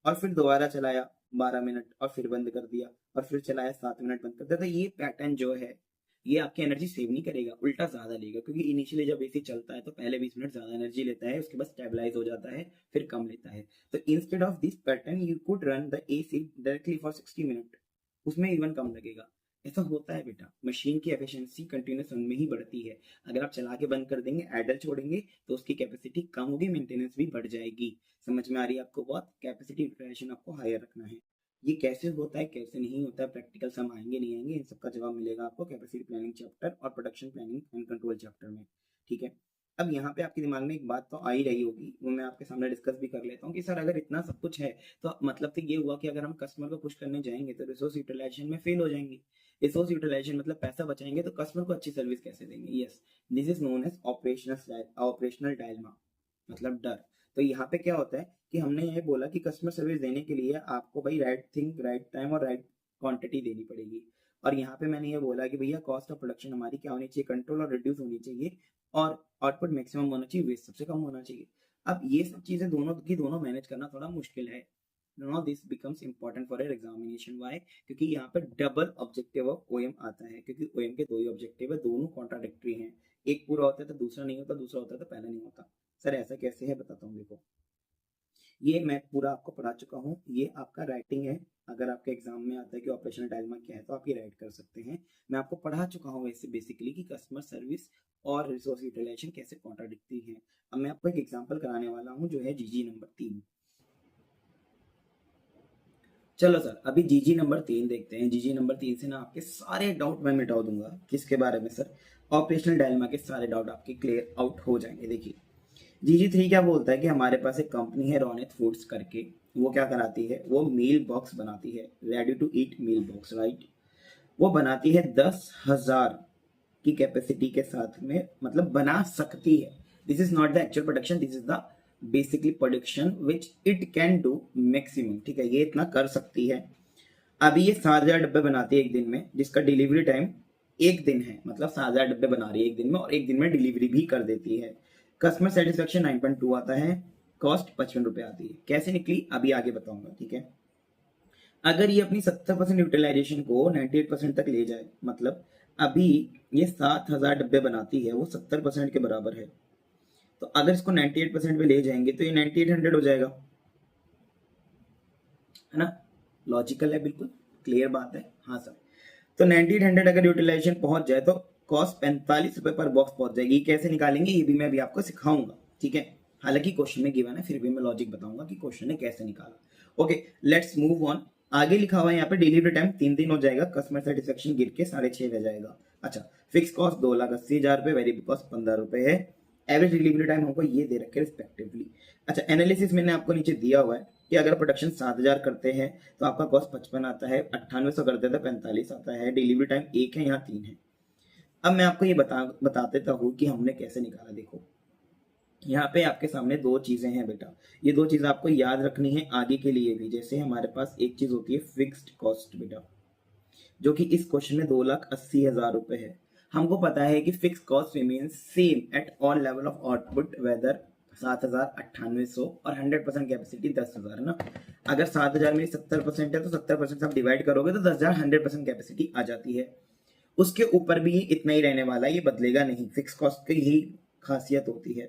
और फिर दोबारा चलाया 12 मिनट और फिर बंद कर दिया, और फिर चलाया 7 मिनट बंद कर दिया, तो ये पैटर्न जो है ये आपकी एनर्जी सेव नहीं करेगा, उल्टा ज्यादा लेगा। क्योंकि इनिशियली जब एसी चलता है तो पहले 20 मिनट ज्यादा एनर्जी लेता है, उसके बाद स्टेबलाइज हो जाता है, फिर कम लेता है। तो instead of this pattern you could run the AC directly for 60 minute, उसमें इवन कम लगेगा। ऐसा होता है बेटा, मशीन की एफिशिएंसी कंटिन्यूस रन में ही बढ़ती है। अगर आप चला के बंद कर देंगे, आइडल छोड़ेंगे, तो उसकी कैपेसिटी कम होगी, मेंटेनेंस भी बढ़ जाएगी। समझ में आ रही है आपको बात? कैपेसिटी यूटिलाइजेशन आपको हायर रखना है। ये कैसे होता है, कैसे नहीं होता है, प्रैक्टिकल हम आएंगे नहीं आएंगे, इन सबका जवाब मिलेगा आपको कैपेसिटी प्लानिंग चैप्टर और production planning and control chapter में। ठीक है, अब यहाँ पे आपके दिमाग में एक बात तो आ ही रही होगी, वो मैं आपके सामने डिस्कस भी कर लेता हूँ कि सर अगर इतना सब कुछ है तो मतलब तो ये हुआ कि अगर हम कस्टमर को खुश करने जाएंगे तो रिसोर्स यूटिलाइजेशन में फेल हो जाएंगे। रिसोर्स यूटिलाइजेशन मतलब पैसा बचाएंगे तो कस्टमर को अच्छी सर्विस कैसे देंगे? Yes, this is known as operational dilemma, मतलब डर। तो यहाँ पे क्या होता है कि हमने ये बोला कि कस्टमर सर्विस देने के लिए आपको भाई राइट थिंग राइट टाइम और राइट क्वांटिटी देनी पड़ेगी। और यहाँ पे मैंने ये बोला कि भैया कॉस्ट ऑफ प्रोडक्शन हमारी क्या होनी चाहिए? कंट्रोल और रिड्यूस होनी चाहिए, और आउटपुट मैक्सिमम होना चाहिए, वेस्ट सबसे कम होना चाहिए। अब ये सब चीजें दोनों की दोनों मैनेज करना थोड़ा मुश्किल है। Now this becomes important for your examination. Why? क्योंकि यहाँ पे डबल ऑब्जेक्टिव ऑफ ओएम आता है, क्योंकि ओएम के 2 ही ऑब्जेक्टिव है, दोनों कॉन्ट्राडिक्टरी हैं। एक पूरा होता है तो दूसरा नहीं होता, दूसरा होता है तो पहला नहीं होता। सर ऐसा कैसे है, बताता हूँ। देखो, ये मैं पूरा आपको पढ़ा चुका हूँ, ये आपका राइटिंग है। अगर आपके एग्जाम में आता है कि ऑपरेशनल डायलेमा क्या है तो आप ये राइट कर सकते हैं। मैं आपको पढ़ा चुका हूँ वैसे बेसिकली कि कस्टमर सर्विस और रिसोर्स यूटिलाइजेशन कैसे कॉन्ट्राडिक्टरी है। अब मैं आपको एक एग्जाम्पल कराने वाला हूँ जो है जीजी नंबर 3। चलो सर, अभी जीजी नंबर 3 देखते हैं। जीजी नंबर 3 से ना आपके सारे डाउट मैं मिटा दूंगा। किसके बारे में सर? ऑपरेशनल डायलेमा के सारे डाउट आपके क्लियर आउट हो जाएंगे। देखिए, जीजी 3 क्या बोलता है कि हमारे पास एक कंपनी है रोनित फूड्स करके, वो क्या कराती है? वो मील बॉक्स बनाती है, ready to eat meal box, right. वो बनाती है 10,000 की कैपेसिटी के साथ में, मतलब बना सकती है। This is not the actual production, this is the basically production which it can do maximum. ठीक है, ये इतना कर सकती है। अभी ये 7,000 डब्बे बनाती है एक दिन में, जिसका डिलीवरी टाइम एक दिन है, मतलब 7,000 डब्बे बना रही है एक दिन में और एक दिन में डिलीवरी भी कर देती है। कस्टमर सेटिस्फेक्शन 9.2 आता है, कॉस्ट 55 रुपए आती है। कैसे निकली अभी आगे बताऊंगा। ठीक है, अगर ये अपनी 70% यूटिलाइजेशन को 98% तक ले जाए, मतलब अभी ये 7,000 डब्बे बनाती है, वो 70% के बराबर है, तो अगर इसको 98% पे ले जाएंगे तो ये 9800 हो जाएगा, है ना? लॉजिकल है, बिल्कुल क्लियर बात है। हाँ सर, तो 9800 अगर यूटिलाइजेशन पहुंच जाए तो कॉस्ट 45 रुपए पर बॉक्स पहुंच जाएगी। कैसे निकालेंगे ये भी मैं अभी आपको सिखाऊंगा। ठीक है, हालांकि क्वेश्चन में गिवन है, फिर भी मैं लॉजिक बताऊंगा कि क्वेश्चन ने कैसे निकाला। Okay, let's move on. आगे लिखा हुआ है यहाँ पे डिलीवरी टाइम 3 दिन हो जाएगा, कस्टमर सेटिस्फेक्शन गिर के 6.5 रह जाएगा। अच्छा, फिक्स कॉस्ट 2,80,000 रुपए, वेरिएबल कॉस्ट 15 रुपए है, एवरेज डिलीवरी टाइम हमको ये दे रखे रिस्पेक्टिवली। अच्छा, एनालिसिस मैंने आपको नीचे दिया हुआ है कि अगर प्रोडक्शन 7,000 करते हैं तो आपका कॉस्ट 55 आता है, 9800 करते तो 45 आता है, डिलीवरी टाइम 1 है, यहाँ 3 है। अब मैं आपको ये बता देता हूँ कि हमने कैसे निकाला। देखो, यहाँ पे आपके सामने 2 चीजें हैं बेटा, ये 2 चीजें आपको याद रखनी है आगे के लिए भी। जैसे हमारे पास एक चीज होती है फिक्स्ड कॉस्ट बेटा, जो कि इस क्वेश्चन में 2,80,000 रुपए है। हमको पता है कि fix cost remains same at all level of output whether 7,000, 9800 और 100% कैपेसिटी 10,000 है ना। अगर 7,000 में 70% है तो 70% से आप डिवाइड करोगे तो 10,000 100% कैपेसिटी आ जाती है। उसके ऊपर भी इतना ही रहने वाला है, ये बदलेगा नहीं। फिक्स कॉस्ट की यही खासियत होती है।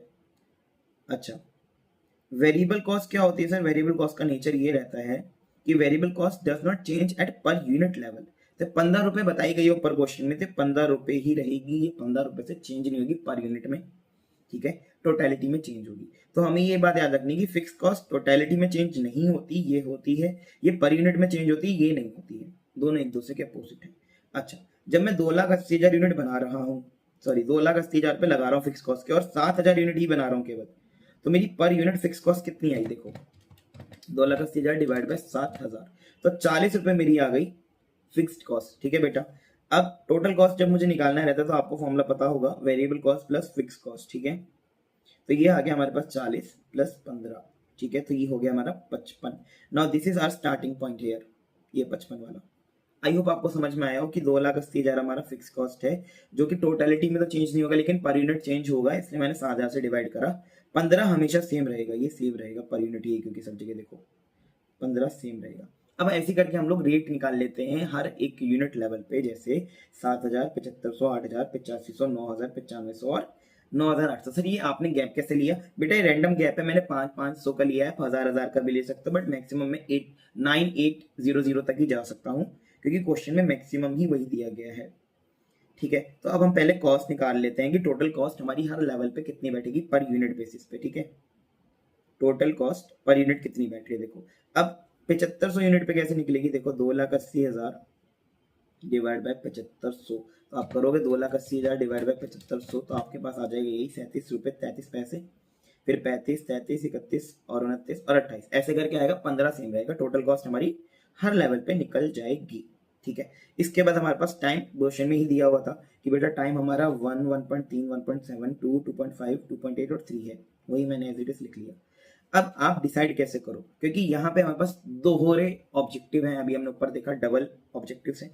अच्छा, वेरिएबल कॉस्ट क्या होती है सर? वेरिएबल कॉस्ट का नेचर ये रहता है कि variable cost does not change at per unit level. तो 15 रुपए बताई गई ऊपर क्वेश्चन में, तो 15 रुपए ही रहेगी, ये 15 रुपए से चेंज नहीं होगी पर यूनिट में, ठीक है, टोटलिटी में चेंज होगी। तो हमें ये बात याद रखनी है कि फिक्स कॉस्ट टोटलिटी में चेंज नहीं होती, ये होती है, ये पर यूनिट में चेंज होती है, ये नहीं होती है, दोनों एक दूसरे के अपोजिट है। अच्छा, जब मैं 2,80,000 यूनिट बना रहा हूँ, सॉरी 2,80,000 रुपए लगा रहा हूँ फिक्स कॉस्ट के और 7,000 यूनिट ही बना रहा हूँ केवल, तो मेरी पर यूनिट फिक्स कॉस्ट कितनी आई? देखो 2,80,000 डिवाइड बाय 7,000, तो 40 रुपए मेरी आ गई फिक्स्ड कॉस्ट, ठीक है बेटा। अब टोटल कॉस्ट जब मुझे निकालना रहता है तो आपको फॉर्मूला पता होगा, variable cost plus fix cost, ठीक है। तो ये आ गया हमारे पास 40 प्लस 15, ठीक है, तो ये हो गया हमारा 55। Now this is our starting point here, ये 55 वाला। आई होप आपको समझ में आया हो कि 2,80,000 हमारा फिक्स कॉस्ट है, जो कि टोटलिटी में तो चेंज नहीं होगा लेकिन पर यूनिट चेंज होगा, इसलिए मैंने 7,000 से डिवाइड करा। 15 हमेशा सेम रहेगा, ये सेम रहेगा पर यूनिट ही, क्योंकि सब जगह देखो 15 सेम रहेगा। अब ऐसे करके हम लोग रेट निकाल लेते हैं हर एक यूनिट लेवल पे, जैसे 7,000, 7,500, 8,000, 8500, 9,000, 9,500 और 9,800। सर ये आपने गैप कैसे लिया? बेटा ये रैंडम गैप है, मैंने 500 का लिया है, 1,000 का भी ले सकते हो, बट मैक्सिमम में 9800 तक ही जा सकता हूँ, क्योंकि क्वेश्चन में मैक्सिमम ही वही दिया गया है, ठीक है। तो अब हम पहले कॉस्ट निकाल लेते हैं कि टोटल कॉस्ट हमारी हर लेवल पे कितनी बैठेगी पर यूनिट बेसिस पे, ठीक है। टोटल कॉस्ट पर यूनिट कितनी बैठ रही है देखो। अब 7500 यूनिट पे कैसे निकलेगी? देखो 2,80,000 डिवाइड बाय 7500, तो आप करोगे 2,80,000 डिवाइड बाय 7500, तो आपके पास आ जाएगा यही 37 रुपए 33 पैसे, फिर 35, 33, 31 और 29 और 28, ऐसे करके आएगा, 15 सेम रहेगा। टोटल कॉस्ट हमारी हर लेवल पे निकल जाएगी, ठीक है। इसके बाद हमारे पास टाइम क्वेश्चन में ही दिया हुआ था कि बेटा टाइम हमारा 1, 1.3, 1.7, 2, 2.5, 2.8 और 3 है, वही मैंने एज इट इज लिख लिया। अब आप डिसाइड कैसे करो, क्योंकि यहाँ पे हमारे पास दोहरे ऑब्जेक्टिव हैं, अभी हमने ऊपर देखा डबल ऑब्जेक्टिव है।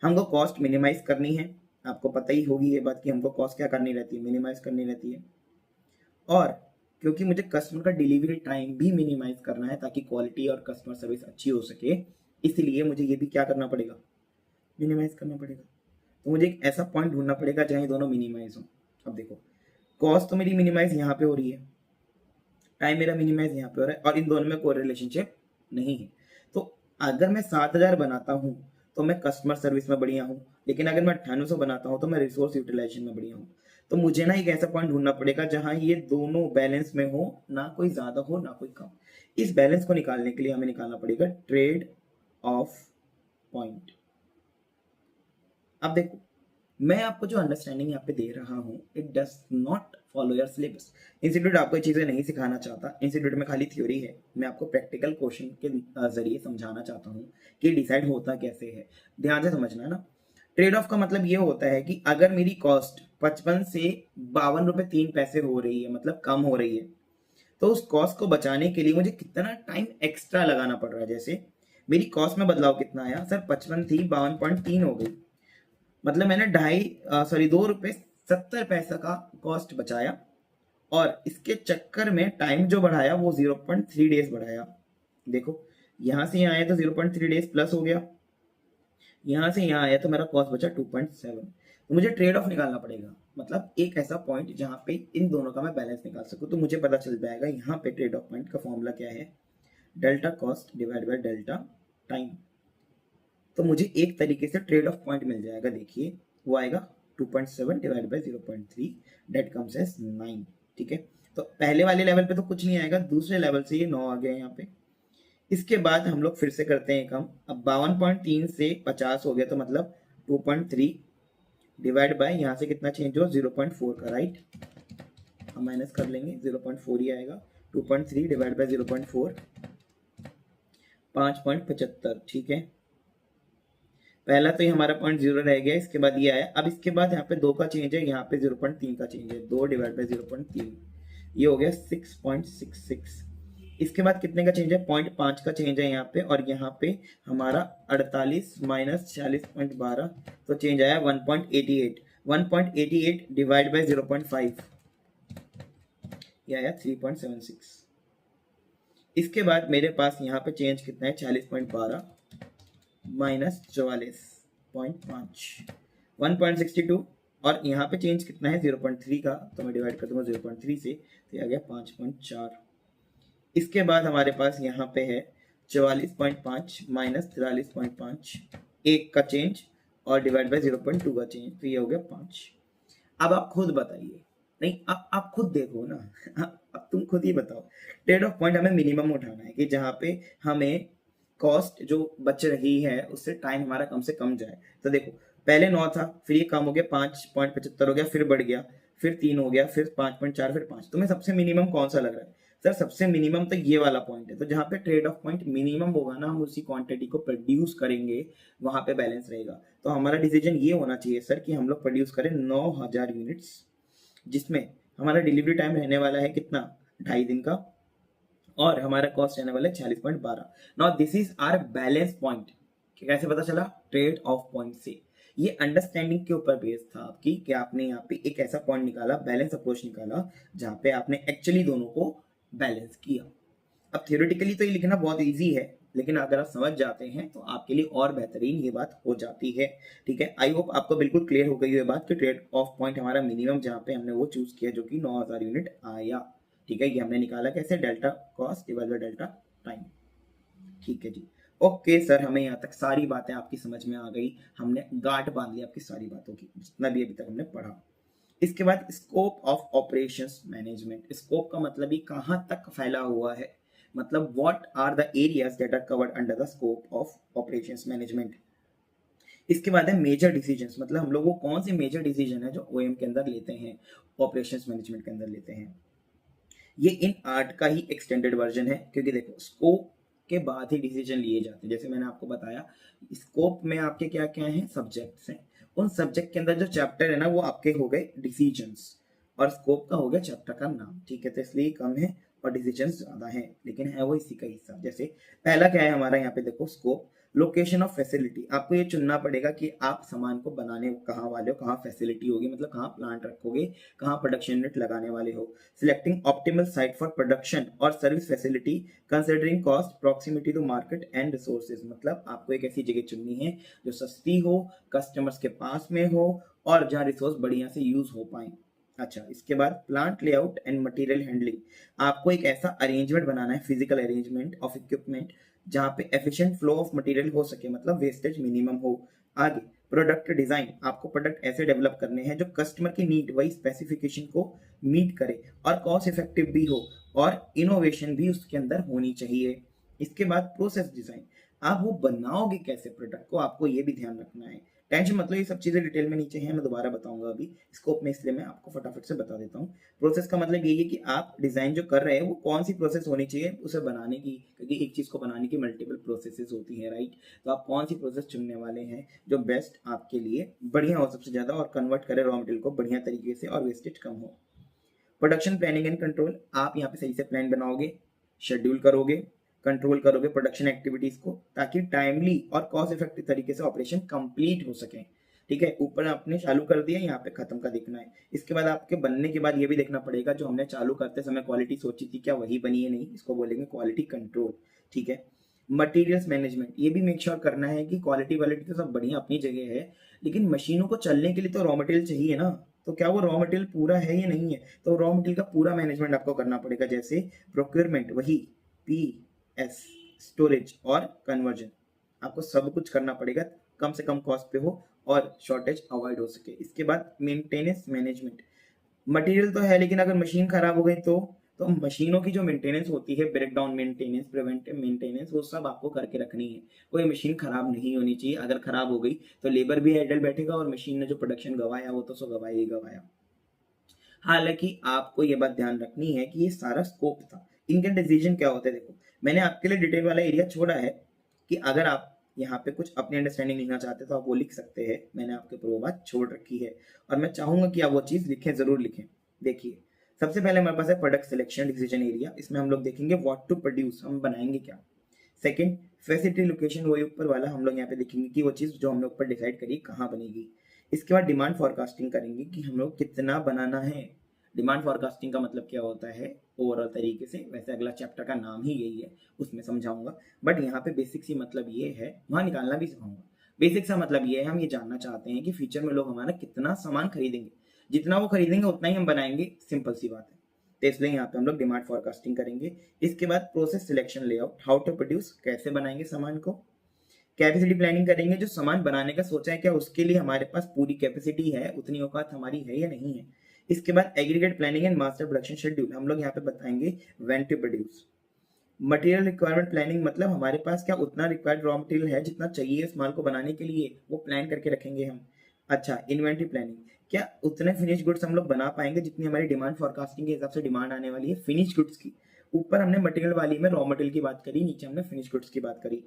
हमको कॉस्ट मिनिमाइज करनी है, आपको पता ही होगी ये बात कि हमको कॉस्ट क्या करनी रहती है, मिनिमाइज करनी रहती है। और क्योंकि मुझे कस्टमर का डिलीवरी टाइम भी मिनिमाइज करना है ताकि क्वालिटी और कस्टमर सर्विस अच्छी हो सके, इसलिए मुझे ये भी क्या करना पड़ेगा, मिनिमाइज करना पड़ेगा। तो मुझे एक ऐसा पॉइंट ढूंढना पड़ेगा जहाँ ये दोनों मिनिमाइज हो। अब देखो कॉस्ट तो मेरी मिनिमाइज यहाँ पे हो रही है, टाइम मेरा मिनिमाइज यहाँ पे हो रहा है, और इन दोनों में कोई रिलेशनशिप नहीं है। तो अगर मैं 7,000 बनाता हूँ तो मैं कस्टमर सर्विस में बढ़िया हूँ, लेकिन अगर मैं 9800 बनाता हूँ तो मैं रिसोर्स यूटिलाइजेशन में बढ़िया हूँ। तो मुझे ना एक ऐसा पॉइंट ढूंढना पड़ेगा जहां ये दोनों बैलेंस में हो, ना कोई ज्यादा हो ना कोई कम। इस बैलेंस को निकालने के लिए हमें निकालना पड़ेगा ट्रेड ऑफ पॉइंट। अब देखो मैं आपको जो अंडरस्टैंडिंग यहाँ पे दे रहा हूँ, it does not follow your syllabus. Institute आपको ये चीजें नहीं सिखाना चाहता, इंस्टीट्यूट में खाली थ्योरी है। मैं आपको प्रैक्टिकल क्वेश्चन के जरिए समझाना चाहता हूँ कि डिसाइड होता कैसे है। ध्यान से समझना है ना। ट्रेड ऑफ का मतलब ये होता है कि अगर मेरी कॉस्ट 55 से 52 रुपए 3 पैसे हो रही है, मतलब कम हो रही है, तो उस कॉस्ट को बचाने के लिए मुझे कितना टाइम एक्स्ट्रा लगाना पड़ रहा है। जैसे मेरी कॉस्ट में बदलाव कितना आया सर, 55 थी 52.3 हो गई, मतलब मैंने 2 रुपए 70 पैसा का कॉस्ट बचाया, और इसके चक्कर में टाइम जो बढ़ाया वो 0.3 डेज बढ़ाया। देखो यहां से यहाँ आया तो 0.3 डेज प्लस हो गया, यहां से यहाँ आया तो मेरा कॉस्ट बचा 2.7। तो मुझे ट्रेड ऑफ निकालना पड़ेगा, मतलब एक ऐसा पॉइंट जहां पे इन दोनों का मैं बैलेंस निकाल सकूं। तो मुझे पता चल जाएगा यहाँ पे ट्रेड ऑफ पॉइंट का फॉर्मूला क्या है, delta cost divide by delta time. तो मुझे एक तरीके से ट्रेड ऑफ पॉइंट मिल जाएगा, देखिए वो आएगा 2.7 divide by 0.3, that comes as 9, ठीक है। तो पहले वाले लेवल पे तो कुछ नहीं आएगा, दूसरे लेवल से ये 9 आ गया यहाँ पे। इसके बाद हम लोग फिर से करते हैं कम, अब 52.3 से 50 हो गया, तो मतलब 2.3 डिवाइड बाय यहाँ से कितना चेंज हो 0.4 का, राइट, हम माइनस कर लेंगे 0.4 ही आएगा। 2.3 डिवाइड बाय 0.4 5.75, ठीक है। पहला तो ये हमारा 0.0 रह गया, इसके बाद ये आया। अब इसके बाद यहाँ पे 2 का चेंज है, यहाँ पे 0.3 का चेंज है, 2 डिवाइड बाय 0.3, ये हो गया 6.66। इसके बाद कितने का चेंज है, 0.5 का चेंज है यहाँ पे, और यहाँ पे हमारा 48 माइनस 40.12, तो चेंज आया 1.88। 1.88 डिवाइड बाय 0.5, ये आया 3.76। इसके बाद मेरे पास यहाँ पे चेंज कितना है, 40.12 माइनस 44.5, 1.62, और यहाँ पे चेंज कितना है 0.3 का, तो मैं डिवाइड कर दूंगा 0.3 से, तो ये आ गया 5.4। इसके बाद हमारे पास यहाँ पे है 44.5 माइनस 43.5, 1 का चेंज, और डिवाइड बाय 0.2 का चेंज, तो ये हो गया 5। अब आप खुद बताइए, नहीं आप खुद देखो ना, अब तुम खुद ही बताओ, ट्रेड ऑफ पॉइंट हमें मिनिमम उठाना है कि जहाँ पे हमें कॉस्ट जो बच रही है उससे टाइम हमारा कम से कम जाए। तो देखो पहले 9 था, फिर ये कम हो गया 5.75 हो गया, फिर बढ़ गया, फिर 3 हो गया, फिर 5.4, फिर 5। तुम्हें सबसे मिनिमम कौन सा लग रहा है? सर सबसे मिनिमम तो ये वाला पॉइंट है। तो जहाँ पे ट्रेड ऑफ पॉइंट मिनिमम होगा ना, हम उसी क्वांटिटी को प्रोड्यूस करेंगे, वहां पे बैलेंस रहेगा। तो हमारा डिसीजन ये होना चाहिए सर कि हम लोग प्रोड्यूस करें 9000 यूनिट्स, जिसमें हमारा डिलीवरी टाइम रहने वाला है कितना, 2.5 दिन का, और हमारा कॉस्ट रहने वाला है 46.12। Now this is our balance point. कैसे पता चला? ट्रेड ऑफ पॉइंट से। ये अंडरस्टैंडिंग के ऊपर बेस था आपकी कि आपने यहाँ पे एक ऐसा पॉइंट निकाला, बैलेंस अप्रोच निकाला, जहाँ पे आपने एक्चुअली दोनों को बैलेंस किया। अब थियोरेटिकली तो ये लिखना बहुत इजी है, लेकिन अगर आप समझ जाते हैं तो आपके लिए और बेहतरीन ये बात हो जाती है। ठीक है, आई होप आपको बिल्कुल क्लियर हो गई है बात कि ट्रेड ऑफ पॉइंट हमारा मिनिमम जहाँ पे हमने वो चूज किया जो कि 9000 यूनिट आया। ठीक है, ये हमने निकाला कैसे, delta cost divide by delta time. ठीक है जी, ओके सर, हमें यहाँ तक सारी बातें आपकी समझ में आ गई, हमने गांठ बांध ली आपकी सारी बातों की, जितना भी अभी तक हमने पढ़ा। इसके बाद scope of operations management. Scope का मतलब ही कहाँ तक फैला हुआ है, मतलब what are the areas that are covered under the scope of operations management. इसके बाद है मेजर डिसीजंस, मतलब हम लोग वो कौन से मेजर डिसीजन है जो ओएम के अंदर लेते हैं, ऑपरेशंस मैनेजमेंट के अंदर लेते हैं। ये इन 8 का ही एक्सटेंडेड वर्जन है, क्योंकि देखो स्कोप के बाद ही डिसीजन लिए जाते हैं। जैसे मैंने आपको बताया, स्कोप में आपके क्या क्या हैं, सब्जेक्ट्स हैं, उन सब्जेक्ट के अंदर जो चैप्टर है ना वो आपके हो गए डिसीजंस, और स्कोप का हो गया चैप्टर का नाम। ठीक है, तो इसलिए कम है और डिसीजंस ज्यादा है, लेकिन है वो इसी का हिस्सा। जैसे पहला क्या है हमारा यहाँ पे देखो स्कोप, लोकेशन ऑफ फैसिलिटी। आपको ये चुनना पड़ेगा कि आप सामान को बनाने कहाँ वाले हो, कहाँ फैसिलिटी होगी, मतलब कहाँ प्लांट रखोगे, कहाँ प्रोडक्शन यूनिट लगाने वाले हो। Selecting optimal site for production और service facility considering cost, proximity to market and resources. मतलब आपको एक ऐसी जगह चुननी है जो सस्ती हो, कस्टमर्स के पास में हो, और जहाँ रिसोर्स बढ़िया से यूज हो पाए। अच्छा, इसके बाद plant layout and material handling. आपको एक ऐसा अरेंजमेंट बनाना है, फिजिकल अरेंजमेंट ऑफ इक्विपमेंट, जहाँ पे एफिशिएंट फ्लो ऑफ मटेरियल हो सके, मतलब वेस्टेज मिनिमम हो। आगे प्रोडक्ट डिजाइन, आपको प्रोडक्ट ऐसे डेवलप करने हैं जो कस्टमर की नीड वाइज स्पेसिफिकेशन को मीट करे और कॉस्ट इफेक्टिव भी हो, और इनोवेशन भी उसके अंदर होनी चाहिए। इसके बाद प्रोसेस डिजाइन, आप वो बनाओगे कैसे प्रोडक्ट को, आपको ये भी ध्यान रखना है। टेंशन मतलब ये सब चीजें डिटेल में नीचे हैं, मैं दोबारा बताऊंगा अभी स्कोप में, इसलिए मैं आपको फटाफट से बता देता हूँ। प्रोसेस का मतलब यही है कि आप डिजाइन जो कर रहे हैं वो कौन सी प्रोसेस होनी चाहिए उसे बनाने की, क्योंकि एक चीज को बनाने की मल्टीपल प्रोसेसेस होती है, राइट। तो आप कौन सी प्रोसेस चुनने वाले हैं जो बेस्ट आपके लिए बढ़िया हो सबसे ज्यादा, और कन्वर्ट करे रॉ मटेरियल को बढ़िया तरीके से और वेस्टेज कम हो। प्रोडक्शन प्लानिंग एंड कंट्रोल, आप यहाँ पे सही से प्लान बनाओगे, शेड्यूल करोगे, कंट्रोल करोगे प्रोडक्शन एक्टिविटीज को, ताकि टाइमली और कॉस्ट इफेक्टिव तरीके से ऑपरेशन कंप्लीट हो सके। ठीक है, ऊपर आपने चालू कर दिया, यहाँ पे खत्म का देखना है। इसके बाद आपके बनने के बाद ये भी देखना पड़ेगा जो हमने चालू करते समय क्वालिटी सोची थी क्या वही बनी है नहीं, इसको बोलेंगे क्वालिटी कंट्रोल। ठीक है, मटेरियल्स मैनेजमेंट, ये भी मेक श्योर करना है कि क्वालिटी वालिटी तो सब बढ़िया अपनी जगह है, लेकिन मशीनों को चलने के लिए तो रॉ मटेरियल चाहिए ना, तो क्या वो रॉ मटेरियल पूरा है या नहीं है, तो रॉ मटेरियल का पूरा मैनेजमेंट आपको करना पड़ेगा। जैसे प्रोक्योरमेंट, वही PS, स्टोरेज और कन्वर्जन, आपको सब कुछ करना पड़ेगा, कम से कम कॉस्ट पे हो और शॉर्टेज अवॉइड हो सके। इसके बाद मेंटेनेंस मैनेजमेंट, मटेरियल तो है लेकिन अगर मशीन खराब हो गई तो मशीनों की जो मेंटेनेंस होती है, breakdown maintenance, preventive maintenance, वो सब आपको करके रखनी है। कोई मशीन खराब नहीं होनी चाहिए, अगर खराब हो गई तो लेबर भी आइडल बैठेगा और मशीन ने जो प्रोडक्शन गवाया वो तो सो गवाया ही गवाया। हालांकि आपको ये बात ध्यान रखनी है कि ये सारा स्कोप था। इनके डिसीजन क्या होते हैं, देखो मैंने आपके लिए डिटेल वाला एरिया छोड़ा है कि अगर आप यहाँ पे कुछ अपनी अंडरस्टैंडिंग लिखना चाहते हैं तो आप वो लिख सकते हैं, मैंने आपके ऊपर वो बात छोड़ रखी है, और मैं चाहूंगा कि आप वो चीज लिखें, जरूर लिखें। देखिए सबसे पहले हमारे पास है प्रोडक्ट सिलेक्शन डिसीजन एरिया, इसमें हम लोग देखेंगे व्हाट टू प्रोड्यूस, हम बनाएंगे क्या। सेकंड फैसिलिटी लोकेशन, वही ऊपर वाला हम लोग यहाँ पे देखेंगे कि वो चीज़ जो हमने ऊपर डिसाइड करी कहाँ बनेगी। इसके बाद डिमांड फॉरकास्टिंग करेंगे कि हम लोग कितना बनाना है। डिमांड फॉरकास्टिंग का मतलब क्या होता है ओवरऑल तरीके से, वैसे अगला चैप्टर का नाम ही यही है, उसमें समझाऊंगा, बट यहाँ पे बेसिक सी मतलब ये है, वहाँ निकालना भी सिखाऊंगा। बेसिक सा मतलब ये है, हम ये जानना चाहते हैं कि फ्यूचर में लोग हमारा कितना सामान खरीदेंगे, जितना वो खरीदेंगे उतना ही हम बनाएंगे, सिंपल सी बात है। तो इसलिए यहाँ पे हम लोग डिमांड फॉरकास्टिंग करेंगे। इसके बाद process selection layout, how to produce, कैसे बनाएंगे सामान को। कैपेसिटी प्लानिंग करेंगे, जो सामान बनाने का सोचा है क्या उसके लिए हमारे पास पूरी कैपेसिटी है, उतनी औकात हमारी है या नहीं है। इसके बाद aggregate planning and master production schedule, हम लोग यहाँ पे बताएंगे when to produce. Material requirement planning, मतलब हमारे पास क्या उतना रिक्वायर्ड रॉ मटेरियल है जितना चाहिए इस माल को बनाने के लिए, वो प्लान करके रखेंगे हम। अच्छा, इन्वेंट्री प्लानिंग, क्या उतने फिनिश गुड्स हम लोग बना पाएंगे जितनी हमारी डिमांड फॉरकास्टिंग के हिसाब से डिमांड आने वाली है फिनिश गुड्स की। ऊपर हमने मटेरियल वाली में रॉ मटेरियल की बात करी, नीचे हमने फिनिश गुड्स की बात करी।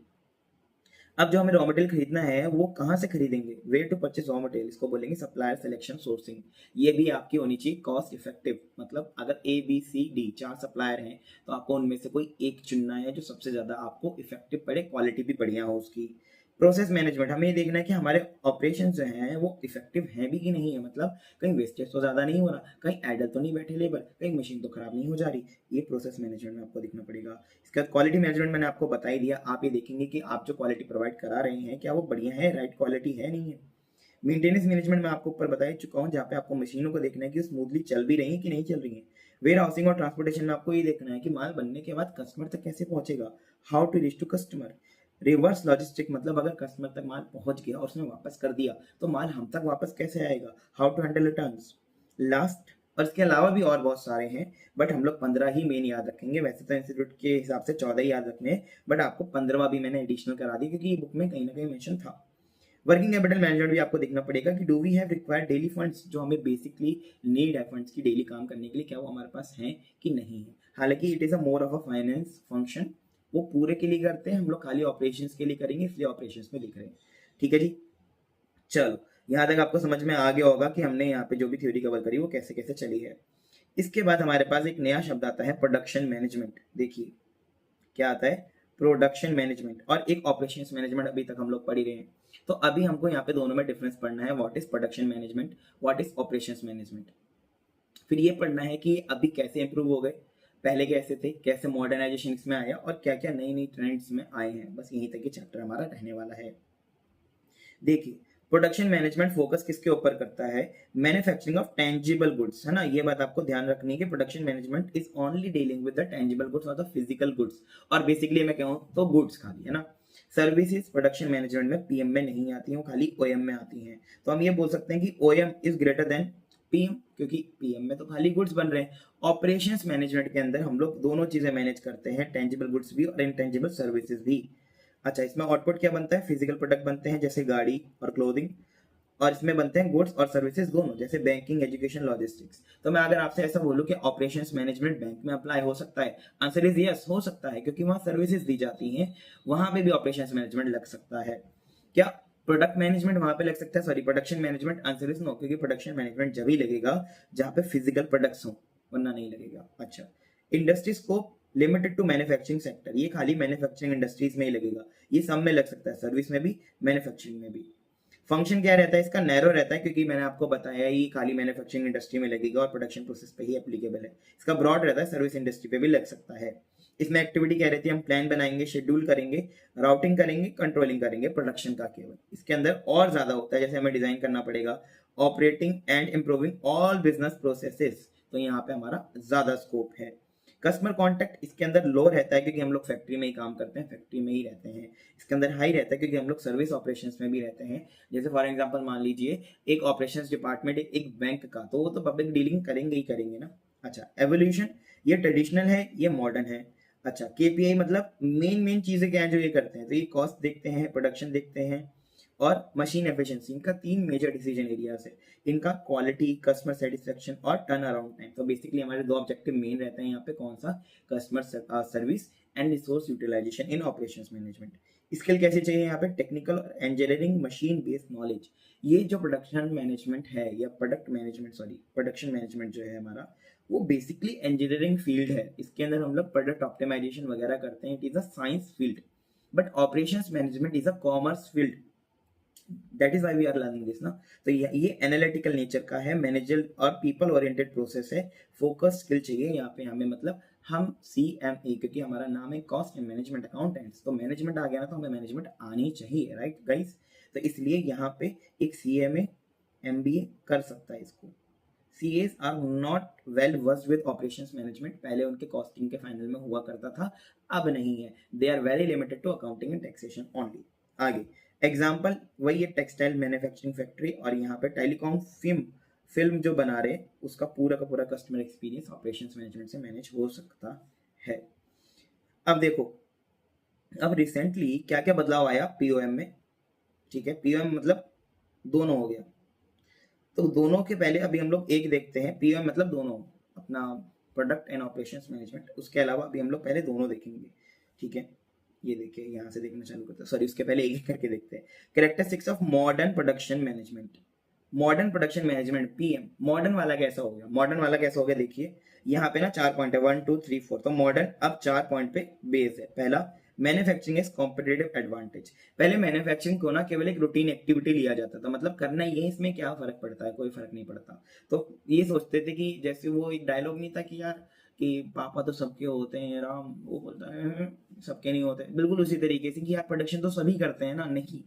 अब जो हमें रॉ मटेरियल खरीदना है वो कहाँ से खरीदेंगे, where to purchase raw material, इसको बोलेंगे सप्लायर सिलेक्शन सोर्सिंग। ये भी आपकी होनी चाहिए कॉस्ट इफेक्टिव, मतलब अगर ABCD 4 सप्लायर हैं तो आपको उनमें से कोई एक चुनना है जो सबसे ज्यादा आपको इफेक्टिव पड़े, क्वालिटी भी बढ़िया हो उसकी। प्रोसेस मैनेजमेंट, हमें ये देखना है कि हमारे ऑपरेशन जो हैं वो इफेक्टिव हैं भी कि नहीं है, मतलब कहीं वेस्टेज तो ज़्यादा नहीं हो रहा, कहीं आइडल तो नहीं बैठे लेबर, कहीं मशीन तो खराब नहीं हो जा रही, ये प्रोसेस मैनेजमेंट में आपको देखना पड़ेगा। इसका क्वालिटी मैनेजमेंट मैंने आपको बता ही दिया, आप ये देखेंगे कि आप जो क्वालिटी प्रोवाइड करा रहे हैं क्या वो बढ़िया है, राइट क्वालिटी है नहीं है। मेंटेनेंस मैनेजमेंट मैं आपको ऊपर बता ही चुका हूँ, जहाँ पे आपको मशीनों को देखना है कि स्मूथली चल भी रही है कि नहीं चल रही है। वेयर हाउसिंग और ट्रांसपोर्टेशन में आपको ये देखना है कि माल बनने के बाद कस्टमर तक कैसे पहुंचेगा, how to reach to customer. Reverse logistic, मतलब अगर कस्टमर तक माल पहुंच गया और उसने वापस कर दिया तो माल हम तक वापस कैसे आएगा, how to handle returns. Last, और इसके अलावा भी और बहुत सारे हैं, बट हम लोग 15 ही मेन याद रखेंगे, वैसे तो इंस्टीट्यूट के हिसाब से 14 ही याद रखने हैं, बट आपको 15वां भी मैंने एडिशनल करा दी क्योंकि ये बुक में कहीं ना कहीं मेंशन था। वर्किंग कैपिटल मैनेजमेंट भी आपको देखना पड़ेगा कि do we have required daily funds, जो हमें बेसिकली नीड है फंड्स की डेली काम करने के लिए, क्या वो हमारे पास हैं कि नहीं है। हालांकि it is a more of a finance function, वो पूरे के लिए करते हैं, हम लोग खाली ऑपरेशंस के लिए करेंगे, इसलिए ऑपरेशंस में लिख रहे हैं। ठीक है जी, चलो यहाँ तक आपको समझ में आ गया होगा कि हमने यहाँ पे जो भी थ्योरी कवर करी वो कैसे कैसे चली है। इसके बाद हमारे पास एक नया शब्द आता है प्रोडक्शन मैनेजमेंट। देखिए क्या आता है, प्रोडक्शन मैनेजमेंट, और एक ऑपरेशंस मैनेजमेंट अभी तक हम लोग पढ़ ही रहे हैं। तो अभी हमको यहाँ पे दोनों में डिफरेंस पढ़ना है, what is production management, what is operations management. फिर ये पढ़ना है कि अभी कैसे इंप्रूव हो गए, पहले कैसे थे, कैसे मॉडर्नाइजेशन इसमें आया और क्या क्या नई नई ट्रेंड्स में आए हैं। बस यहीं तक ये चैप्टर हमारा रहने वाला है। देखिए प्रोडक्शन मैनेजमेंट फोकस किसके ऊपर करता है, मैन्युफैक्चरिंग ऑफ टेंजिबल गुड्स, है ना, ये बात आपको ध्यान रखनी है कि production management is only dealing with the tangible goods और द फिजिकल गुड्स, और बेसिकली मैं कहूँ तो गुड्स खाली, है ना। सर्विसेज प्रोडक्शन मैनेजमेंट में PM में नहीं आती हैं, खाली OM में आती हैं। तो हम ये बोल सकते हैं कि OM is greater than PM, क्योंकि PM में तो खाली गुड्स बन रहे हैं। ऑपरेशंस मैनेजमेंट के अंदर हम लोग दोनों चीजें मैनेज करते हैं, टेंजिबल गुड्स भी और इनटेंजिबल सर्विसेज भी। अच्छा, इसमें आउटपुट क्या बनता है, फिजिकल प्रोडक्ट बनते हैं जैसे गाड़ी और क्लोथिंग, और इसमें बनते हैं गुड्स और सर्विसेज दोनों, जैसे बैंकिंग, एजुकेशन, लॉजिस्टिक्स। तो मैं अगर आपसे ऐसा बोलूं कि ऑपरेशंस मैनेजमेंट बैंक में अप्लाई हो सकता है, आंसर इज यस, हो सकता है, क्योंकि वहां सर्विसेज दी जाती हैं, वहां पे भी ऑपरेशंस मैनेजमेंट लग सकता है। क्या प्रोडक्ट मैनेजमेंट वहां पे लग सकता है, sorry production management, answer is no, क्योंकि प्रोडक्शन मैनेजमेंट जब ही लगेगा जहां पे फिजिकल प्रोडक्ट्स हो, वरना नहीं लगेगा। अच्छा, industry scope limited to manufacturing sector, ये खाली मैन्युफैक्चरिंग इंडस्ट्रीज में ही लगेगा, ये सब में लग सकता है, सर्विस में भी, मैन्युफैक्चरिंग में भी। फंक्शन क्या रहता है इसका, नैरो रहता है, क्योंकि मैंने आपको बताया ये खाली मैन्युफैक्चरिंग इंडस्ट्री में लगेगा और प्रोडक्शन प्रोसेस पे ही एप्लीकेबल है। इसका ब्रॉड रहता है, सर्विस इंडस्ट्री पे भी लग सकता है। इसमें एक्टिविटी क्या रहती है, हम प्लान बनाएंगे, शेड्यूल करेंगे, राउटिंग करेंगे, कंट्रोलिंग करेंगे, प्रोडक्शन का केवल। इसके अंदर और ज्यादा होता है, जैसे हमें डिजाइन करना पड़ेगा, operating and improving all business processes, तो यहाँ पे हमारा ज्यादा स्कोप है। कस्टमर कांटेक्ट इसके अंदर लो रहता है क्योंकि हम लोग फैक्ट्री में ही काम करते हैं, फैक्ट्री में ही रहते हैं। इसके अंदर हाई रहता है क्योंकि हम लोग सर्विस ऑपरेशंस में भी रहते हैं। जैसे फॉर एग्जांपल मान लीजिए एक ऑपरेशंस डिपार्टमेंट एक बैंक का, तो वो तो पब्लिक डीलिंग करेंगे ही करेंगे ना। अच्छा, एवोल्यूशन, ये ट्रेडिशनल है, ये मॉडर्न है। अच्छा, KPI मतलब मेन चीजें क्या है जो ये करते हैं, तो ये कॉस्ट देखते हैं, प्रोडक्शन देखते हैं और मशीन एफिशिएंसी, इनका 3 मेजर डिसीजन एरियाज है। इनका क्वालिटी, कस्टमर सेटिस्फेक्शन और टर्न अराउंड टाइम। तो बेसिकली हमारे 2 ऑब्जेक्टिव मेन रहते हैं यहाँ पे, कौन सा, customer service and resource utilization in operations management. Skill कैसे चाहिए यहाँ पे, टेक्निकल और इंजीनियरिंग मशीन बेस्ड नॉलेज। ये जो प्रोडक्शन मैनेजमेंट है या product management, sorry production management जो है हमारा, वो बेसिकली इंजीनियरिंग फील्ड है, इसके अंदर हम लोग प्रोडक्ट ऑप्टिमाइजेशन वगैरह करते हैं, it is a science field, but operations management is a commerce field, that is why we are learning this ना। तो ये एनालिटिकल नेचर का है, मैनेजर और पीपल ओरिएंटेड प्रोसेस है, फोकस स्किल चाहिए यहाँ पे हमें, मतलब हम CMA, क्योंकि हमारा नाम है कॉस्ट एंड मैनेजमेंट अकाउंटेंट्स, तो मैनेजमेंट आ गया ना, तो हमें मैनेजमेंट आनी चाहिए, राइट गाइस। तो इसलिए यहाँ पे एक CMA MBA कर सकता है इसको। CAs are not well versed with operations management, पहले उनके कॉस्टिंग के फाइनल में हुआ करता था, अब नहीं है, they are very limited to accounting and taxation only. आगे एग्जाम्पल वही है, टेक्सटाइल मैन्युफैक्चरिंग फैक्ट्री, और यहाँ पे टेलीकॉम फिल्म जो बना रहे, उसका पूरा का पूरा कस्टमर एक्सपीरियंस ऑपरेशंस मैनेजमेंट से मैनेज हो सकता है। अब देखो, अब रिसेंटली क्या क्या बदलाव आया POM में, ठीक है, POM मतलब दोनों हो गया, तो दोनों के पहले अभी हम लोग एक देखते हैं, POM मतलब दोनों, अपना प्रोडक्ट एंड ऑपरेशंस मैनेजमेंट, उसके अलावा अभी हम लोग पहले दोनों देखेंगे, ठीक है। ये देखिए यहाँ से देखना चालू करते हैं, सॉरी उसके पहले एक करके देखते हैं। Characteristics of modern production management, modern production management PM, modern वाला कैसा हो गया, मॉडर्न वाला कैसा हो गया, देखिए यहाँ पे ना 4 पॉइंट है, 1 2 3 4, तो मॉडर्न अब 4 पॉइंट पे बेस है। पहला, मैन्युफैक्चरिंग इज कॉम्पिटिटिव एडवांटेज, पहले मैन्युफैक्चरिंग को ना केवल एक रूटीन एक्टिविटी लिया जाता था, मतलब करना ये, इसमें क्या फर्क पड़ता है, कोई फर्क नहीं पड़ता, तो ये सोचते थे कि जैसे वो एक डायलॉग नहीं था कि यार कि पापा तो सबके होते हैं राम, वो बोलता है सबके नहीं होते, बिल्कुल उसी तरीके से कि यार प्रोडक्शन तो सभी करते हैं ना, नहीं,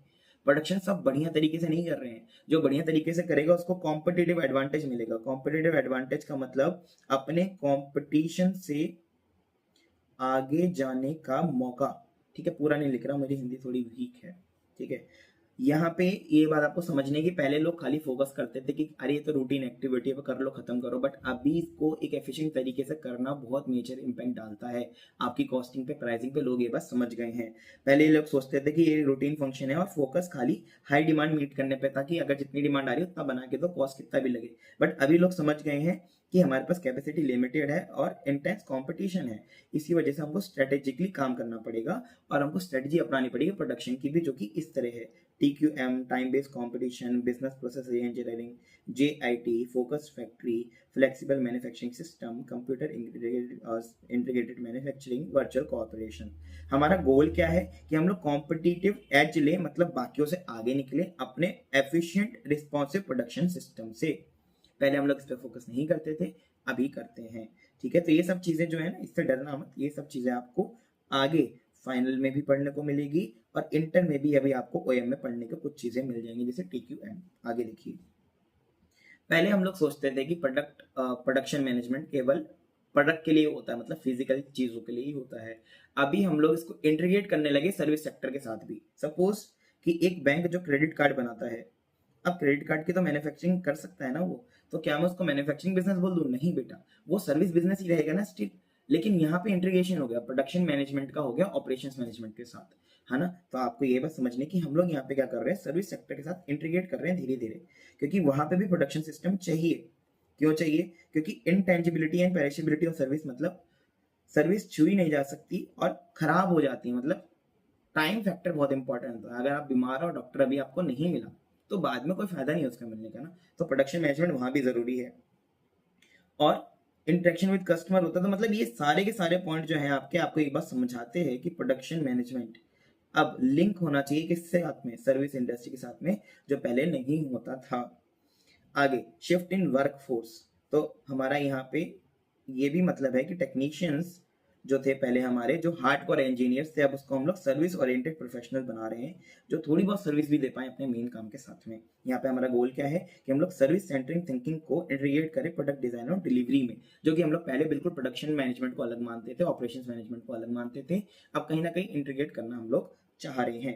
प्रोडक्शन सब बढ़िया तरीके से नहीं कर रहे हैं, जो बढ़िया तरीके से करेगा उसको कॉम्पिटिटिव एडवांटेज मिलेगा। कॉम्पिटिटिव एडवांटेज का मतलब अपने कंपटीशन से आगे जाने का मौका, ठीक है, पूरा नहीं लिख रहा, मेरी हिंदी थोड़ी वीक है, ठीक है। यहाँ पे ये बात आपको समझने की, पहले लोग खाली फोकस करते थे कि अरे ये तो रूटीन एक्टिविटी है, कर लो खत्म करो, बट अभी इसको एक एफिशिएंट तरीके से करना बहुत मेजर इंपैक्ट डालता है आपकी कॉस्टिंग पे, प्राइसिंग पे, लोग ये बात समझ गए हैं। पहले लोग सोचते थे कि ये रूटीन फंक्शन है और फोकस खाली हाई डिमांड मीट करने पे था, कि अगर जितनी डिमांड आ रही है उतना बना के दो, कॉस्ट कितना भी लगे, बट अभी लोग समझ गए हैं कि हमारे पास कैपेसिटी लिमिटेड है और इंटेंस कंपटीशन है, इसी वजह से हमको स्ट्रेटेजिकली काम करना पड़ेगा, और हमको स्ट्रेटजी अपनानी पड़ेगी प्रोडक्शन की भी, जो कि इस तरह है, TQM time based competition, business process engineering, JIT focus factory, flexible manufacturing system, computer integrated manufacturing, virtual corporation. हमारा गोल क्या है कि हम लोग कॉम्पिटिटिव एज ले, मतलब बाकियों से आगे निकले अपने एफिशिएंट रिस्पॉन्सिव प्रोडक्शन सिस्टम से। पहले हम लोग इस पर फोकस नहीं करते थे, अभी करते हैं, ठीक है। तो ये सब चीजें जो है ना, इससे डरना मत, ये सब चीजें आपको आगे फाइनल में भी पढ़ने को मिलेगी, और इंटर में भी अभी आपको OM में पढ़ने को कुछ चीजें मिल जाएंगी, जैसे TQM। आगे देखिए, पहले हम लोग सोचते थे कि प्रोडक्शन मैनेजमेंट केवल प्रोडक्ट के लिए होता है, मतलब फिजिकल चीजों के लिए ही होता है, अभी हम लोग इसको इंटीग्रेट करने लगे सर्विस सेक्टर के साथ भी। सपोज कि एक बैंक जो क्रेडिट कार्ड बनाता है, अब क्रेडिट कार्ड की तो मैन्युफैक्चरिंग कर सकता है ना वो, तो क्या मैं उसको मैन्युफैक्चरिंग बिजनेस बोल दूं, नहीं बेटा, वो सर्विस बिजनेस ही रहेगा ना स्टिल, लेकिन यहाँ पे इंटीग्रेशन हो गया, प्रोडक्शन मैनेजमेंट का हो गया ऑपरेशंस मैनेजमेंट के साथ, है ना। तो आपको ये बात समझने की, हम लोग यहाँ पे क्या कर रहे हैं, सर्विस सेक्टर के साथ इंटीग्रेट कर रहे हैं धीरे धीरे, क्योंकि वहां पे भी प्रोडक्शन सिस्टम चाहिए। क्यों चाहिए, क्योंकि इनटेंजिबिलिटी एंड पेरिशेबिलिटी ऑफ सर्विस, मतलब सर्विस छुई नहीं जा सकती और खराब हो जाती है, मतलब टाइम फैक्टर बहुत इंपॉर्टेंट होता है, अगर आप बीमार हो, डॉक्टर अभी आपको नहीं मिला, तो बाद में कोई फायदा नहीं है उसका मिलने का ना, तो प्रोडक्शन मैनेजमेंट वहां भी जरूरी है। और इंटरेक्शन विद कस्टमर होता है, तो मतलब ये सारे के सारे पॉइंट जो हैं आपके, आपको एक बात समझाते हैं कि प्रोडक्शन मैनेजमेंट अब लिंक होना चाहिए किससे साथ में, सर्विस इंडस्ट्री के साथ में, जो पहले नहीं होता था। आगे शिफ्ट इन वर्कफोर्स, तो हमारा यहाँ पे ये भी मतलब है कि टेक्नीशियंस जो थे पहले हमारे, जो हार्डकोर इंजीनियर्स थे, अब उसको हम लोग सर्विस ओरिएंटेड प्रोफेशनल बना रहे हैं, जो थोड़ी बहुत सर्विस भी दे पाए अपने मेन काम के साथ में। यहाँ पे हमारा गोल क्या है कि हम लोग सर्विस सेंटरिंग थिंकिंग को इंटीग्रेट करें प्रोडक्ट डिजाइन और डिलीवरी में, जो कि हम लोग पहले बिल्कुल प्रोडक्शन मैनेजमेंट को अलग मानते थे, ऑपरेशंस मैनेजमेंट को अलग मानते थे, अब कहीं ना कहीं इंटीग्रेट करना हम लोग चाह रहे हैं।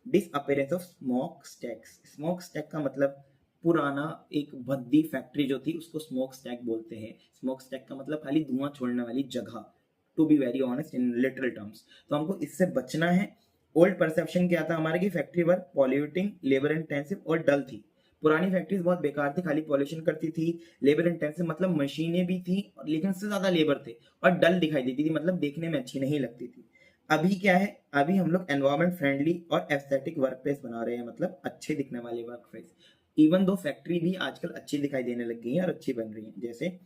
Disappearance of smoke stacks, smoke stack का मतलब पुराना एक भद्दी फैक्ट्री जो थी उसको स्मोक स्टैक बोलते हैं, स्मोक स्टैक का मतलब खाली धुआं छोड़ने वाली जगह, to be very honest in literal terms, तो हमको इससे बचना है। ओल्ड परसेप्शन क्या था हमारे की factory work polluting, labour intensive और डल थी, पुरानी फैक्ट्रीज बहुत बेकार थी, खाली पॉल्यूशन करती थी, लेबर इंटेंसिव मतलब मशीनें भी थी लेकिन उससे ज्यादा लेबर थे, और डल दिखाई देती थी, मतलब देखने में अच्छी नहीं लगती थी। अभी क्या है, अभी हम लोग एनवायरमेंट फ्रेंडली और एस्थेटिक वर्क प्लेस बना रहे हैं, मतलब अच्छे दिखने वाले work place, even though factory भी आजकल अच्छी दिखाई देने लग गई है और अच्छी बन रही है। जैसे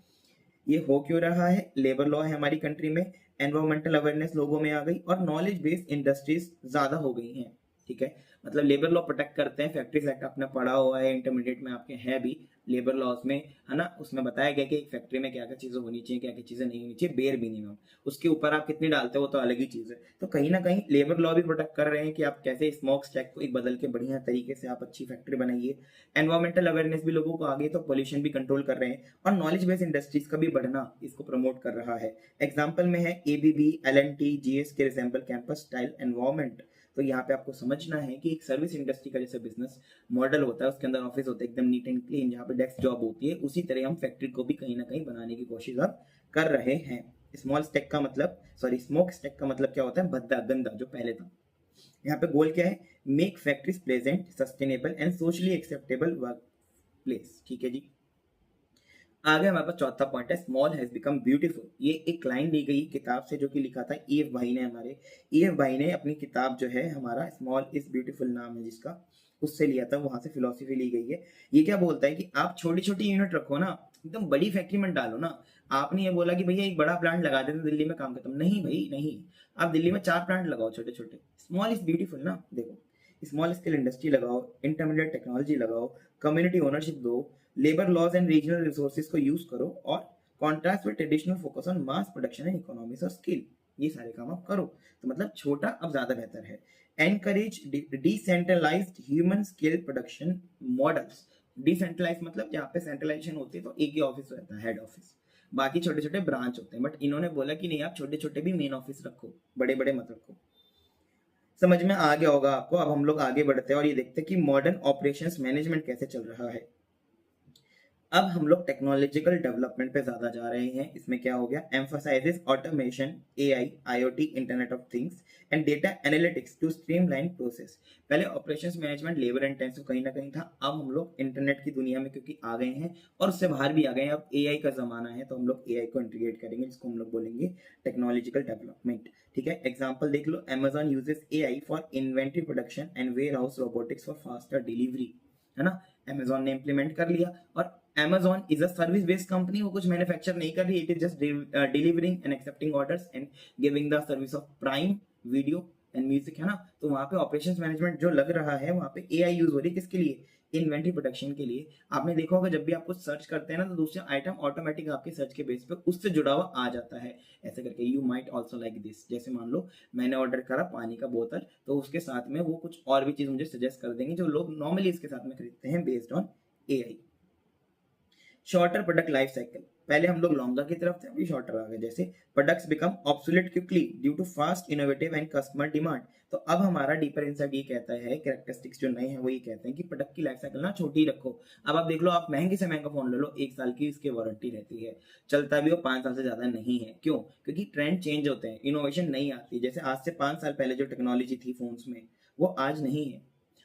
ये हो क्यों रहा है? लेबर लॉ है हमारी कंट्री में, एनवायरमेंटल अवेयरनेस लोगों में आ गई और नॉलेज बेस्ड इंडस्ट्रीज ज्यादा हो गई हैं। ठीक है, मतलब लेबर लॉ प्रोटेक्ट करते हैं, फैक्ट्रीज एक्ट आपने पढ़ा हुआ है, इंटरमीडिएट में आपके है भी लेबर लॉज में, है ना, उसमें बताया गया कि एक फैक्ट्री में क्या क्या चीजें होनी चाहिए, क्या क्या चीजें नहीं होनी चाहिए, बेयर मिनिमम। उसके ऊपर आप कितनी डालते हो तो अलग ही चीज है। तो कहीं ना कहीं लेबर लॉ भी प्रोटेक्ट कर रहे हैं कि आप कैसे स्मोक स्टैक को एक बदल के बढ़िया तरीके से आप अच्छी फैक्ट्री बनाइए। एनवायरमेंटल अवेयरनेस भी लोगों को आगे, तो पोल्यूशन भी कंट्रोल कर रहे हैं और नॉलेज बेस्ड इंडस्ट्रीज का भी बढ़ना इसको प्रमोट कर रहा है। एग्जाम्पल में है एबीबी, एलएनटी, जीएस के रिसेंबल कैंपस स्टाइल एनवायरमेंट। तो यहाँ पे आपको समझना है कि एक सर्विस इंडस्ट्री का जैसे बिजनेस मॉडल होता है, उसके अंदर ऑफिस होता है एकदम नीट एंड क्लीन, जहाँ पे डेस्क जॉब होती है, उसी तरह हम फैक्ट्री को भी कहीं ना कहीं बनाने की कोशिश अब कर रहे हैं। स्मॉल स्टेक का मतलब, सॉरी, स्मोक स्टेक का मतलब क्या होता है? भद्दा, गंदा, जो पहले था। यहाँ पे गोल क्या है? Make factories pleasant, sustainable and socially acceptable work place. ठीक है जी। आगे हमारे पास चौथा पॉइंट है, स्मॉल हैज बिकम ब्यूटीफुल। ये एक लाइन ली गई किताब से, जो कि लिखा था ईएफ भाई ने, हमारे ईएफ भाई ने अपनी किताब जो है हमारा स्मॉल इज ब्यूटीफुल नाम है जिसका, उससे लिया था, वहां से फिलोसफी ली गई है। ये क्या बोलता है कि आप छोटी छोटी यूनिट रखो ना, एकदम बड़ी फैक्ट्री में डालो ना। आपने ये बोला कि भैया एक बड़ा प्लांट लगा देते दिल्ली में काम खत्म, नहीं भाई नहीं। आप दिल्ली में 4 प्लांट लगाओ छोटे छोटे, स्मॉल इज ब्यूटीफुल ना। देखो, स्मॉल स्केल इंडस्ट्री लगाओ, इंटरमीडिएट टेक्नोलॉजी लगाओ, कम्युनिटी ओनरशिप दो, labour laws and regional resources को यूज करो, और contrast with traditional focus on mass production and economics और स्किल। ये सारे काम आप करो, तो मतलब छोटा अब ज्यादा बेहतर है। Encourage decentralized human scale production models. Decentralize मतलब जहाँ पे सेंट्रलाइजेशन होती है तो एक ही ऑफिस रहता है, हेड ऑफिस, बाकी छोटे छोटे ब्रांच होते हैं। बट इन्होंने बोला कि नहीं, आप छोटे छोटे भी मेन ऑफिस रखो, बड़े बड़े मत रखो। समझ में आ गया होगा आपको। अब हम लोग आगे बढ़ते हैं और ये देखते हैं कि मॉडर्न ऑपरेशंस मैनेजमेंट कैसे चल रहा है। अब हम लोग टेक्नोलॉजिकल डेवलपमेंट पे ज्यादा जा रहे हैं। इसमें क्या हो गया? Emphasizes automation, AI, IoT, internet of things and data analytics to streamline process. पहले ऑपरेशंस मैनेजमेंट लेबर इंटेंसिव कहीं ना कहीं था, अब हम लोग इंटरनेट की दुनिया में क्योंकि आ गए हैं और उससे बाहर भी आ गए हैं, अब एआई का जमाना है, तो हम लोग एआई को इंटीग्रेट करेंगे, जिसको हम लोग बोलेंगे टेक्नोलॉजिकल डेवलपमेंट। ठीक है, एग्जाम्पल देख लो, Amazon uses AI for inventory production and warehouse robotics for faster delivery, है ना। Amazon ने इंप्लीमेंट कर लिया। और Amazon is a service based company, वो कुछ मैन्युफैक्चर नहीं कर रही, it is just delivering and accepting orders and giving the service of prime video and music, है ना। तो वहां पे ऑपरेशंस मैनेजमेंट जो लग रहा है, वहां पे एआई यूज हो रही है, किसके लिए? इन्वेंटरी प्रोडक्शन के लिए। आपने देखा होगा जब भी आप कुछ सर्च करते हैं ना, तो दूसरा आइटम ऑटोमेटिक आपके सर्च के बेस पे उससे जुड़ा हुआ आ जाता है, ऐसे करके। You might also like this, जैसे मान लो मैंने ऑर्डर करा पानी का बोतल, तो उसके साथ में वो कुछ और भी चीज मुझे सजेस्ट कर देंगे जो लोग नॉर्मली इसके साथ में खरीदते हैं, based on AI. Shorter product life cycle, पहले हम लोग लॉन्गर की तरफ थे, अभी शॉर्टर आ गए। जैसे products become obsolete quickly due to fast innovative and customer demand. तो अब हमारा डीपर इनसाइट ये कहता है, कैरेक्टरिस्टिक्स जो नए हैं वो ये कहते हैं कि प्रोडक्ट की लाइफ साइकिल ना छोटी रखो। अब आप देख लो, आप महंगे से महंगा फोन ले लो, 1 साल की इसकी वारंटी रहती है, चलता भी वो 5 साल से ज्यादा नहीं है। क्यों? क्योंकि ट्रेंड चेंज होते हैं, इनोवेशन नहीं आती। जैसे आज से 5 साल पहले जो टेक्नोलॉजी थी फोन्स में, वो आज नहीं है।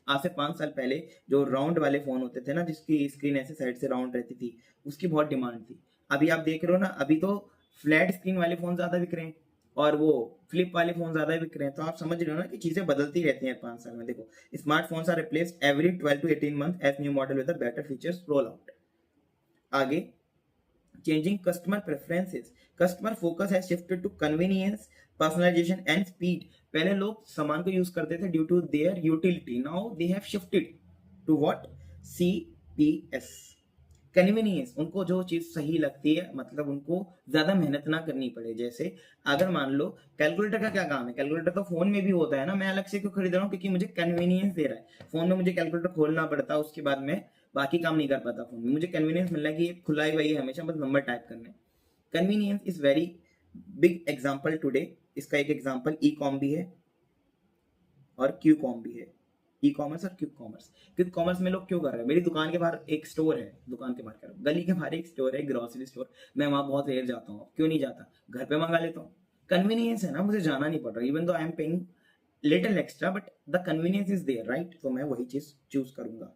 आज से 5 साल पहले जो राउंड वाले फोन होते थे ना, जिसकी स्क्रीन ऐसे साइड से राउंड रहती थी, उसकी बहुत डिमांड थी। अभी आप देख रहे हो ना, अभी तो फ्लैट स्क्रीन वाले फोन ज्यादा बिक रहे हैं और वो फ्लिप वाले फोन ज्यादा बिक रहे हैं। तो आप समझ रहे हो ना कि चीजें बदलती रहती हैं 5 साल में। देखो, smartphones are replaced every 12 to 18 months as new model with better features roll out. आगे, changing customer preferences, customer focus has shifted to convenience, personalization and speed. पहले लोग सामान को यूज करते थे due to their utility, now they have shifted to what? CPS, convenience. उनको जो चीज सही लगती है, मतलब उनको ज्यादा मेहनत ना करनी पड़े। जैसे अगर मान लो कैलकुलेटर का क्या काम है, कैलकुलेटर तो फोन में भी होता है ना, मैं अलग से क्यों खरीद रहा हूँ? क्योंकि मुझे कन्वीनियंस दे रहा है। फोन में मुझे कैलकुलेटर खोलना पड़ता है, उसके बाद में बाकी काम नहीं कर पाता। फोन में मुझे कन्वीनियंस मिल रहा है कि ये खुला ही वही है, हमेशा बस नंबर टाइप करने। Convenience is very big example today. इसका एक एग्जाम्पल ई कॉम भी है और क्यू कॉम भी है। ई कॉमर्स और क्विक कॉमर्स। क्विक कॉमर्स में लोग क्यों कर रहे हैं? मेरी दुकान के बाहर एक स्टोर है, दुकान के बाहर गली के बाहर एक स्टोर है, ग्रोसरी स्टोर, मैं वहां बहुत रेयर जाता हूँ। क्यों नहीं जाता? घर पे मंगा लेता हूँ, कन्वीनियंस है ना, मुझे जाना नहीं पड़ रहा। Even though I am paying little extra, but the convenience is there, right. तो मैं वही चीज चूज करूंगा।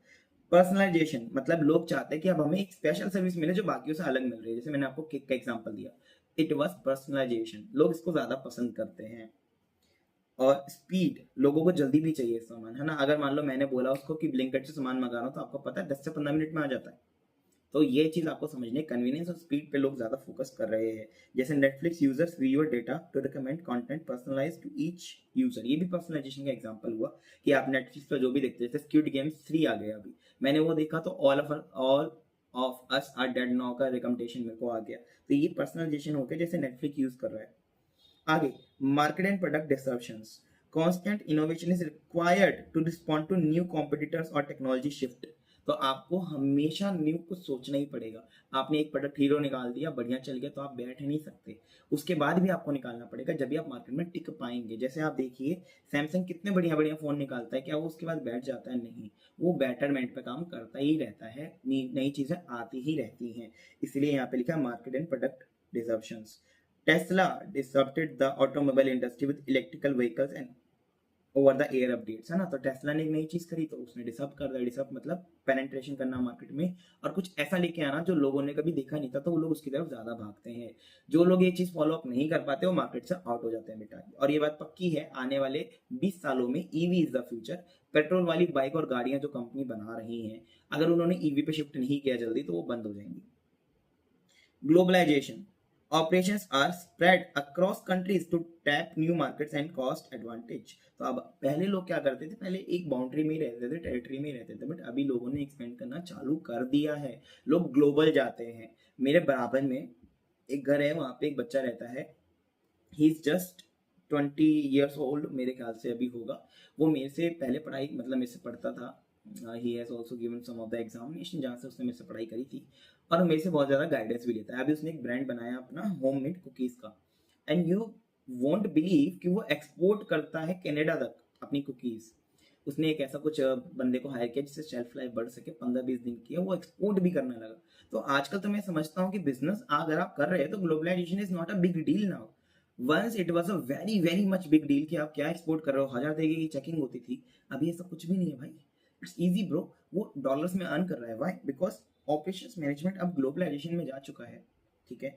पर्सनलाइजेशन मतलब लोग चाहते हैं कि अब हमें एक स्पेशल सर्विस मिले जो बाकियों से अलग मिल रही है। जैसे मैंने आपको किक का एग्जांपल दिया, इट वाज पर्सनलाइजेशन, लोग इसको ज्यादा पसंद करते हैं। और स्पीड, लोगों को जल्दी भी चाहिए सामान, है ना। अगर मान लो मैंने बोला उसको कि ब्लिंकिट से सामान मंगा रहा हूँ, तो आपको पता है 10 से 15 मिनट में आ जाता है। तो ये चीज आपको समझने, कन्वीनियंस और स्पीड पे लोग ज्यादा फोकस कर रहे हैं। जैसे Netflix users viewer data to recommend content personalized to each user, ये भी पर्सनलाइजेशन का एग्जांपल हुआ कि आप नेटफ्लिक्स पर जो भी देखते हैं, जैसे स्क्विड गेम्स 3 आ गया अभी, मैंने वो देखा तो all of us are dead now का रिकमेंडेशन मेरे को आ गया। तो ये पर्सनलाइजेशन हो गया जैसे नेटफ्लिक्स यूज कर रहा है। आगे, market and product disruptions, constant innovation is required to respond to new competitors और टेक्नोलॉजी शिफ्ट। तो आपको हमेशा न्यू कुछ सोचना ही पड़ेगा। आपने एक प्रोडक्ट हीरो निकाल दिया, बढ़िया चल गया, तो आप बैठ नहीं सकते, उसके बाद भी आपको निकालना पड़ेगा, जब भी आप मार्केट में टिक पाएंगे। जैसे आप देखिए सैमसंग कितने बढ़िया बढ़िया फोन निकालता है, क्या वो उसके बाद बैठ जाता है? नहीं, वो बेटरमेंट पे काम करता ही रहता है, नई चीजें आती ही रहती हैं। इसलिए यहाँ पे लिखा है market and product disruptions. Tesla disrupted the automobile industry with electrical vehicles and over the air updates, है ना। तो टेस्ला ने एक नई चीज करी तो उसने डिसअप कर दिया। डिसअप मतलब पेनेट्रेशन करना मार्केट में, और कुछ ऐसा लेके आना जो लोगों ने कभी देखा नहीं था, तो वो लोग उसकी तरफ ज्यादा भागते हैं। जो लोग ये चीज फॉलो अप नहीं कर पाते वो मार्केट से आउट हो जाते हैं बेटा। और ये बात पक्की है, आने वाले 20 सालों में EV is the future. Petrol वाली बाइक और गाड़ियां जो कंपनी बना रही हैं, अगर उन्होंने ईवी पे शिफ्ट नहीं किया जल्दी तो वो बंद हो जाएंगी। Globalization, operations are spread across countries to tap new markets and cost advantage। तो अब पहले लोग क्या करते थे, पहले एक बाउंड्री में ही रहते थे, टेरिटरी में ही रहते थे, बट अभी लोगों ने एक्सपेंड करना चालू कर दिया है, लोग ग्लोबल जाते हैं। मेरे बराबर में एक घर है, वहां पे एक बच्चा रहता है, he is just 20 years old, मेरे ख्याल से अभी होगा। वो मेरे से पहले पढ़ाई, मतलब मेरे से पढ़ता था। He has also given some of the examination, जहाँ से उसने मेरे से पढ़ाई करी थी, और मेरे से बहुत ज़्यादा गाइडेंस भी लेता है। अभी उसने एक ब्रांड बनाया अपना होममेड कुकीज़ का, एंड यू वोंट बिलीव कि वो एक्सपोर्ट करता है कनाडा तक अपनी कुकीज़। उसने एक ऐसा कुछ बंदे को हायर किया जिससे शेल्फ लाइफ बढ़ सके, 15-20 दिन की है, वो एक्सपोर्ट भी करने लगा। तो आजकल तो मैं समझता हूँ कि बिजनेस अगर आप कर रहे हैं तो globalization is not a big deal now. Once it was a very very much big deal कि आप क्या एक्सपोर्ट कर रहे हो, 1000 तरीके की चेकिंग होती थी। अभी ऐसा कुछ भी नहीं है भाई, इट्स इजी ब्रो। वो डॉलर्स में अर्न कर रहा है, व्हाई? बिकॉज ऑपरेशंस मैनेजमेंट अब ग्लोबलाइजेशन में जा चुका है, ठीक है।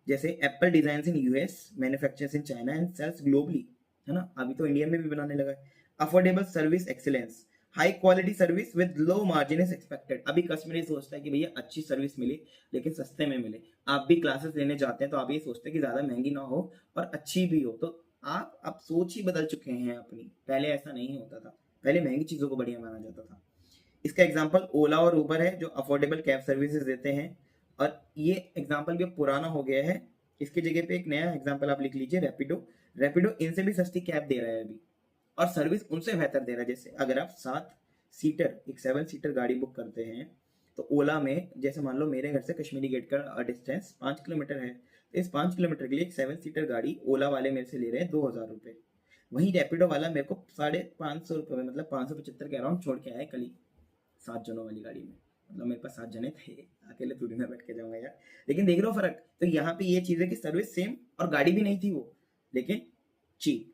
जैसे Apple designs in US, manufactures in China and sells globally, है ना। अभी तो इंडिया में भी बनाने लगा है। Affordable service excellence, high quality service with low margin is expected. अभी कस्टमर ये सोचता है कि भैया अच्छी सर्विस मिले लेकिन सस्ते में मिले। आप भी क्लासेस लेने जाते हैं तो आप ये सोचते हैं कि ज्यादा महंगी ना हो और अच्छी भी हो। तो आप अब सोच ही बदल चुके हैं अपनी, पहले ऐसा नहीं होता था, पहले महंगी चीजों को बढ़िया माना जाता था। इसका एग्जाम्पल ओला और उबर है, जो अफोर्डेबल कैब सर्विसेज देते हैं। और ये एग्जाम्पल भी पुराना हो गया है, इसकी जगह पे एक नया एग्जाम्पल आप लिख लीजिए, रैपिडो। रैपिडो इनसे भी सस्ती कैब दे रहा है अभी, और सर्विस उनसे बेहतर दे रहा है। जैसे अगर आप 7 सीटर, एक 7 सीटर गाड़ी बुक करते हैं, तो ओला में जैसे मान लो मेरे घर से कश्मीरी गेट का डिस्टेंस 5 किलोमीटर है, तो इस 5 किलोमीटर के लिए एक 7 सीटर गाड़ी ओला वाले मेरे से ले रहे हैं 2000 रुपये। वहीं रैपिडो वाला मेरे को 550 रुपये में, मतलब 575 के अराउंड छोड़ के आया कल ही, 7 जनों वाली गाड़ी में। मतलब मेरे पास 7 जने थे, अकेले थोड़ी ना बैठ के जाऊंगा यार। लेकिन देख रहे हो फर्क? तो यहाँ पे ये चीज है कि सर्विस सेम और गाड़ी भी नहीं थी वो, लेकिन cheap.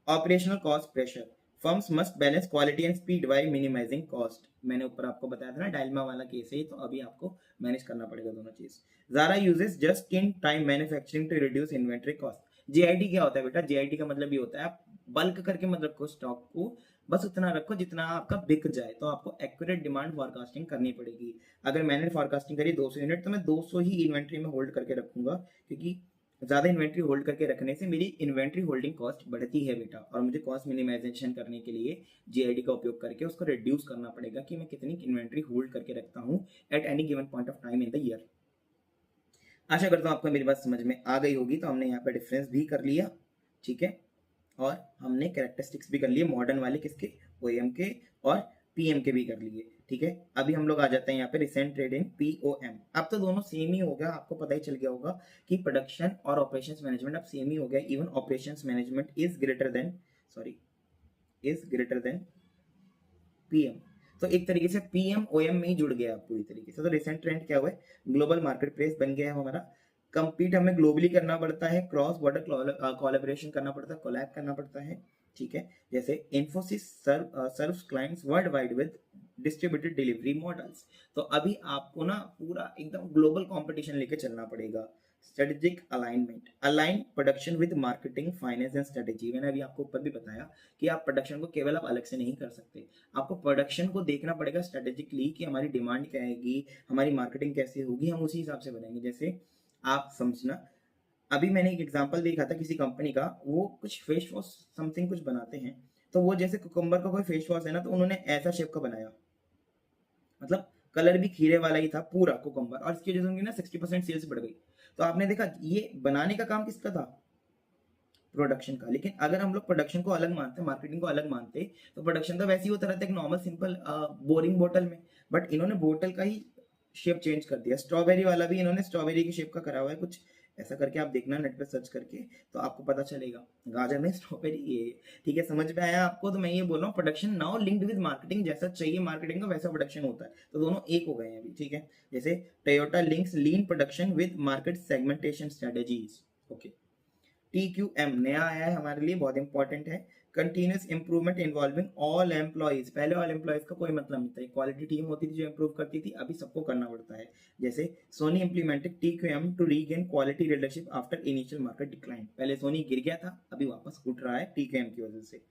Operational cost pressure, firms must balance quality and speed while minimizing cost. मैंने ऊपर आपको बताया था ना डायलमा वाला केस है, तो अभी आपको मैनेज करना पड़ेगा दोनों चीज। Zara uses just in time manufacturing to reduce inventory cost. GIT क्या होता है बेटा? जीआईटी का मतलब ये होता है आप बल्क करके मत रखो स्टॉक को, बस उतना रखो जितना आपका बिक जाए। तो आपको एक्यूरेट डिमांड फॉरकास्टिंग करनी पड़ेगी। अगर मैंने फॉरकास्टिंग करी 200 यूनिट, तो मैं 200 ही इन्वेंट्री में होल्ड करके रखूंगा, क्योंकि ज्यादा इन्वेंट्री होल्ड करके रखने से मेरी इन्वेंट्री होल्डिंग कॉस्ट बढ़ती है बेटा, और मुझे कॉस्ट मिनिमाइजेशन करने के लिए जीआईडी का उपयोग करके उसको रिड्यूस करना पड़ेगा कि मैं कितनी इन्वेंट्री होल्ड करके रखता हूँ at any given point of time in the year. आशा करता हूँ आपको मेरी बात समझ में आ गई होगी। तो हमने यहाँ पे डिफरेंस भी कर लिया, ठीक है, और हमने कैरेक्टरिस्टिक्स भी कर लिए, मॉडर्न वाले किसके, ओएम के, और पीएम के भी कर लिए, ठीक है। अभी हम लोग आ जाते हैं यहाँ पे रिसेंट ट्रेड इन पीओएम। अब तो दोनों सेम ही हो गया, आपको पता ही चल गया होगा कि प्रोडक्शन और ऑपरेशंस मैनेजमेंट अब सेम ही हो गया। Even operations management is greater than PM. तो एक तरीके से पीएम ओएम में ही जुड़ गया पूरी तरीके से। तो रिसेंट ट्रेंड क्या हुआ है, ग्लोबल मार्केट प्लेस बन गया है हमारा। कंपीट हमें ग्लोबली करना पड़ता है, क्रॉस बॉर्डर कोलैबोरेशन करना पड़ता है, कोलैब करना पड़ता है, ठीक है। जैसे Infosys serves clients world wide with distributed delivery models. तो अभी आपको ना पूरा एकदम ग्लोबल कंपटीशन लेके चलना पड़ेगा। Strategic alignment, align production with marketing, finance and strategy. मैंने अभी आपको ऊपर भी बताया कि आप प्रोडक्शन को केवल आप अलग से नहीं कर सकते, आपको प्रोडक्शन को देखना पड़ेगा स्ट्रेटेजिकली कि हमारी डिमांड क्या आएगी, हमारी मार्केटिंग कैसे होगी, हम उसी हिसाब से बनाएंगे। जैसे आप समझना, अभी मैंने एक एग्जांपल देखा था किसी कंपनी का, वो कुछ फेस वॉश समथिंग कुछ बनाते हैं, तो वो जैसे कुकुम्बर का कोई फेस वॉश है ना, तो उन्होंने ऐसा शेप का बनाया, मतलब कलर भी खीरे वाला ही था पूरा कुकुम्बर, और इसकी वजह से उनकी ना 60% सेल्स बढ़ गई। तो आपने देखा ये बनाने का काम किसका था, प्रोडक्शन का। लेकिन अगर हम लोग प्रोडक्शन को अलग मानते, मार्केटिंग को अलग मानते, तो प्रोडक्शन तो वैसे ही होता रहता है एक नॉर्मल सिंपल बोरिंग बोतल में, बट इन्होंने बोतल का ही शेप चेंज कर दिया। स्ट्रॉबेरी वाला भी इन्होंने स्ट्रॉबेरी की शेप का करा हुआ है कुछ ऐसा करके, आप देखना नेट पे सर्च करके तो आपको पता चलेगा। गाजर में स्ट्रॉबेरी ये, ठीक है, समझ में आया आपको। तो मैं ये बोल रहा हूँ production now linked with marketing, जैसा चाहिए मार्केटिंग का वैसा प्रोडक्शन होता है, तो दोनों एक हो गए हैं अभी, ठीक है। जैसे Toyota links lean production with market segmentation strategies, okay. TQM नया आया है हमारे लिए, बहुत इंपॉर्टेंट है। Continuous improvement involving all employees, पहले ऑल एम्प्लॉइज का कोई मतलब नहीं था, क्वालिटी टीम होती थी जो इंप्रूव करती थी, अभी सबको करना पड़ता है। जैसे Sony implemented TQM to regain quality leadership after initial market decline, पहले सोनी गिर गया था, अभी वापस उठ रहा है TQM की वजह से।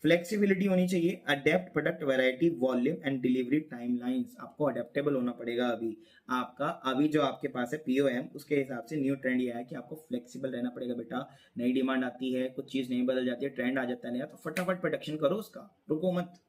फ्लेक्सिबिलिटी होनी चाहिए, adapt product variety volume and delivery timelines, आपको अडेप्टेबल होना पड़ेगा। अभी जो आपके पास है POM, उसके हिसाब से न्यू ट्रेंड ये है कि आपको फ्लेक्सिबल रहना पड़ेगा बेटा। नई डिमांड आती है, कुछ चीज नहीं बदल जाती है, ट्रेंड आ जाता है नया, तो फटाफट प्रोडक्शन करो उसका, रुको मत।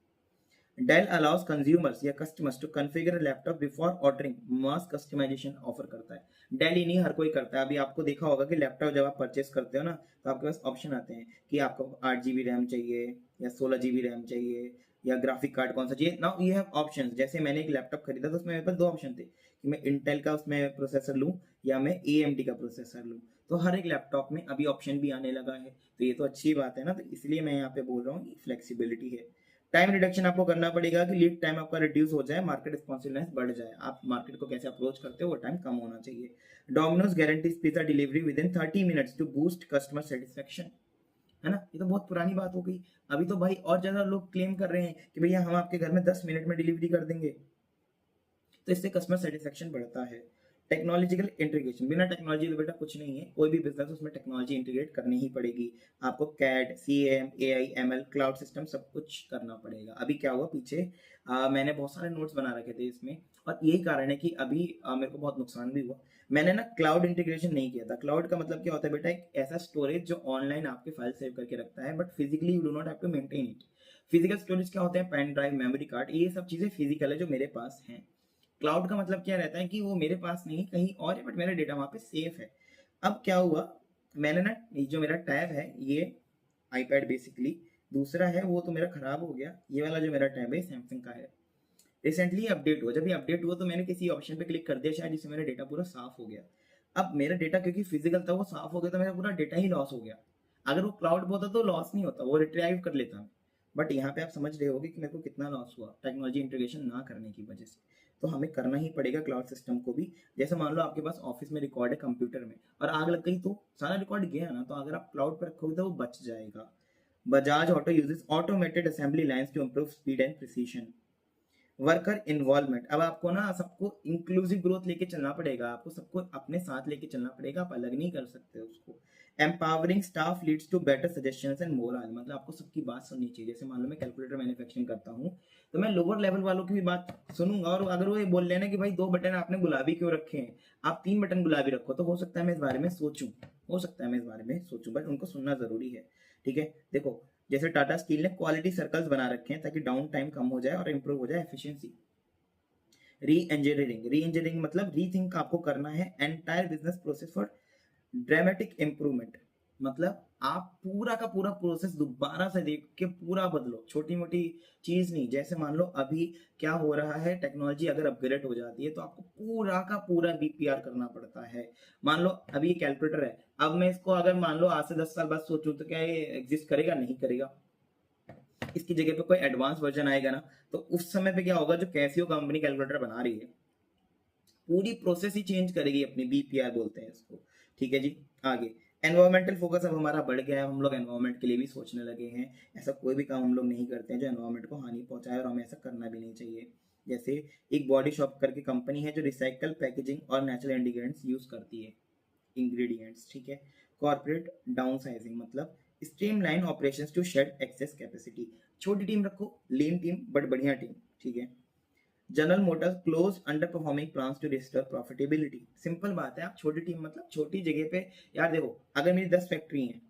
डेल अलाउस कंज्यूमर्स या customers to configure laptop before ordering, mass customization offer करता है। डेल ही नहीं हर कोई करता है। अभी आपको देखा होगा कि लैपटॉप जब आप परचेस करते हो ना, तो आपके पास ऑप्शन आते हैं कि आपको 8 GB रैम चाहिए या 16 GB रैम चाहिए, या ग्राफिक कार्ड कौन सा चाहिए। Now you have options. जैसे मैंने एक लैपटॉप खरीदा, तो उसमें मेरे पास दो ऑप्शन थे कि मैं इंटेल का उसमें प्रोसेसर लूँ या मैं AMD का प्रोसेसर लूँ। तो हर एक लैपटॉप में अभी ऑप्शन भी आने लगा है, तो ये तो अच्छी बात है ना। तो इसलिए मैं यहाँ पे बोल रहा हूँ फ्लेक्सिबिलिटी है। टाइम रिडक्शन आपको करना पड़ेगा कि लीड टाइम आपका रिड्यूस हो जाए, मार्केट रिस्पॉन्सिवनेस बढ़ जाए। आप मार्केट को कैसे अप्रोच करते हो वो टाइम कम होना चाहिए। Domino's guarantees pizza delivery within 30 minutes to boost customer satisfaction, है ना। ये तो बहुत पुरानी बात हो गई। अभी तो भाई और ज्यादा लोग क्लेम कर रहे हैं कि भैया हम आपके घर में 10 मिनट में डिलीवरी कर देंगे, तो इससे कस्टमर सेटिस्फेक्शन बढ़ता है। टेक्नोलॉजिकल इंटीग्रेशन, बिना टेक्नोलॉजी तो बेटा कुछ नहीं है, कोई भी बिजनेस उसमें टेक्नोलॉजी इंटीग्रेट करनी ही पड़ेगी। आपको CAD, CAM, AI, ML, cloud system सब कुछ करना पड़ेगा। अभी क्या हुआ पीछे, मैंने बहुत सारे नोट्स बना रखे थे इसमें, और यही कारण है कि अभी मेरे को बहुत नुकसान भी हुआ। मैंने ना क्लाउड इंटीग्रेशन नहीं किया था। क्लाउड का मतलब क्या होता है बेटा, एक ऐसा स्टोरेज जो ऑनलाइन आपके फाइल सेव करके रखता है, but physically you do not have to maintain it. Physical storage क्या होते हैं, पेन ड्राइव, मेमोरी कार्ड, ये सब चीजें फिजिकल है जो मेरे पास हैं। क्लाउड का मतलब क्या रहता है कि वो मेरे पास नहीं कहीं और है, बट मेरा डेटा वहां पे सेफ है। अब क्या हुआ, मैंने ना ये जो मेरा टैब है, ये आईपैड बेसिकली, दूसरा है वो तो मेरा खराब हो गया। ये वाला जो मेरा टैब है सैमसंग का है, रिसेंटली अपडेट हुआ। जब ये अपडेट हुआ तो मैंने किसी ऑप्शन पे क्लिक कर दिया शायद, जिससे मेरा डेटा पूरा साफ हो गया। अब मेरा डेटा क्योंकि फिजिकल था वो साफ हो गया, तो मेरा पूरा डेटा ही लॉस हो गया। अगर वो क्लाउड होता तो लॉस नहीं होता, वो रिट्राइव कर लेता मैं। बट यहाँ पे आप समझ रहे होगे कि मेरे को कितना लॉस हुआ टेक्नोलॉजी इंटीग्रेशन ना करने की वजह से। तो हमें करना ही पड़ेगा क्लाउड सिस्टम को भी। जैसे मान लो आपके पास ऑफिस में रिकॉर्ड है कंप्यूटर में, और आग लग गई तो सारा रिकॉर्ड गया ना, तो अगर आप क्लाउड पर रखोगे तो वो बच जाएगा। Bajaj Auto uses automated assembly lines to improve speed and precision. Worker involvement, अब आपको ना सबको इंक्लूसिव ग्रोथ लेके चलना पड़ेगा, आपको सबको अपने साथ लेके चलना पड़ेगा, आप अलग नहीं कर सकते उसको। Empowering staff leads to better suggestions and morale, मतलब आपको सबकी बात सुननी चाहिए। जैसे मान लो मैं कैलकुलेटर मैन्युफैक्चरिंग करता हूँ, तो मैं लोअर लेवल वालों की भी बात सुनूंगा, और अगर वो ये बोल लेना कि भाई 2 बटन आपने गुलाबी क्यों रखे हैं, आप 3 बटन गुलाबी रखो, तो हो सकता है मैं इस बारे में सोचूं, बट उनको सुनना जरूरी है। ठीक है, देखो जैसे टाटा स्टील ने क्वालिटी सर्कल्स बना रखे हैं ताकि डाउन टाइम कम हो जाए और इंप्रूव हो जाए एफिशिएंसी। री इंजीनियरिंग मतलब रीथिंक आपको करना है entire business process for dramatic improvement, मतलब आप पूरा का पूरा प्रोसेस दोबारा से देख के पूरा बदलो, छोटी मोटी चीज नहीं। जैसे मान लो अभी क्या हो रहा है, टेक्नोलॉजी अगर अपग्रेड हो जाती है तो आपको पूरा का पूरा BPR करना पड़ता है। मान लो अभी ये कैलकुलेटर है, अब मैं इसको अगर मान लो आज से 10 साल बाद सोचूं तो क्या ये एग्जिस्ट करेगा, नहीं करेगा। इसकी जगह पे कोई एडवांस वर्जन आएगा ना, तो उस समय पे क्या होगा, जो कैसियो कंपनी कैलकुलेटर बना रही है पूरी प्रोसेस ही चेंज करेगी अपनी, BPR बोलते हैं इसको। ठीक है जी, आगे एनवायरमेंटल फोकस अब हमारा बढ़ गया है, हम लोग एनवायरमेंट के लिए भी सोचने लगे हैं। ऐसा कोई भी काम हम लोग नहीं करते हैं जो एनवायरमेंट को हानि पहुंचाए, और हमें ऐसा करना भी नहीं चाहिए। जैसे एक बॉडी शॉप करके कंपनी है जो रिसाइकल पैकेजिंग और नेचुरल इंग्रेडिएंट्स यूज करती है। इंग्रेडिएंट्स, ठीक है। कॉर्पोरेट डाउनसाइजिंग मतलब streamline operations to shed excess capacity, छोटी टीम रखो, लीन टीम बट बढ़िया टीम, ठीक है। General Motors close underperforming plans to restore profitability, simple बात है, आप छोटी टीम मतलब छोटी जगह पे, यार देखो अगर मेरी 10 फैक्ट्री हैं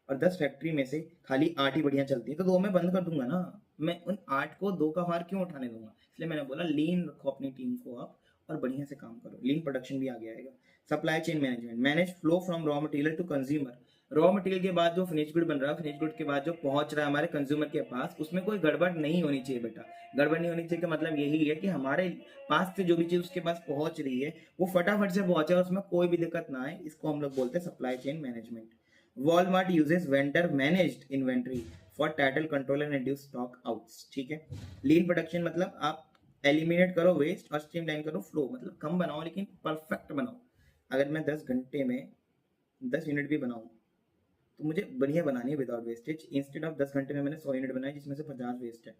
और 10 फैक्ट्री में से खाली 8 ही बढ़िया चलती है तो 2 मैं बंद कर दूंगा ना, मैं उन 8 को 2 का भार क्यों उठाने दूंगा, इसलिए मैंने बोला लीन रखो अपनी टीम को आप और बढ़िया से काम करो, लीन प्रोडक्शन भी आगे आएगा। Supply chain management, manage flow from raw material to consumer, raw material के बाद जो फिनिश गुड बन रहा है, फिनिश गुड के बाद जो पहुंच रहा है हमारे कंज्यूमर के पास, उसमें कोई गड़बड़ नहीं होनी चाहिए बेटा। गड़बड़ नहीं होनी चाहिए का मतलब यही है कि हमारे पास से जो भी चीज उसके पास पहुंच रही है वो फटाफट से पहुंचे, उसमें कोई भी दिक्कत ना आए, इसको हम लोग बोलते हैं supply chain management. Walmart uses vendor managed inventory for title control and reduce stock outs, ठीक है। लीन प्रोडक्शन मतलब आप एलिमिनेट करो वेस्ट और स्ट्रीमलाइन करो फ्लो, मतलब कम बनाओ लेकिन परफेक्ट बनाओ। अगर मैं 10 घंटे में 10 यूनिट भी बनाऊं तो मुझे बढ़िया बनानी है विदाउट वेस्टेज, इंस्टेड ऑफ 10 घंटे में मैंने 100 यूनिट बनाई जिसमें से 50 वेस्ट है।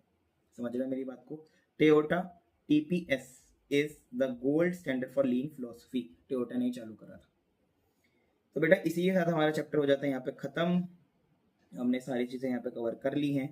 समझ रहे मेरी बात को। Toyota TPS is the gold standard for lean philosophy, Toyota ने चालू करा था। तो बेटा इसी के साथ हमारा चैप्टर हो जाता है यहाँ पे खत्म, हमने सारी चीजें यहाँ पे कवर कर ली हैं।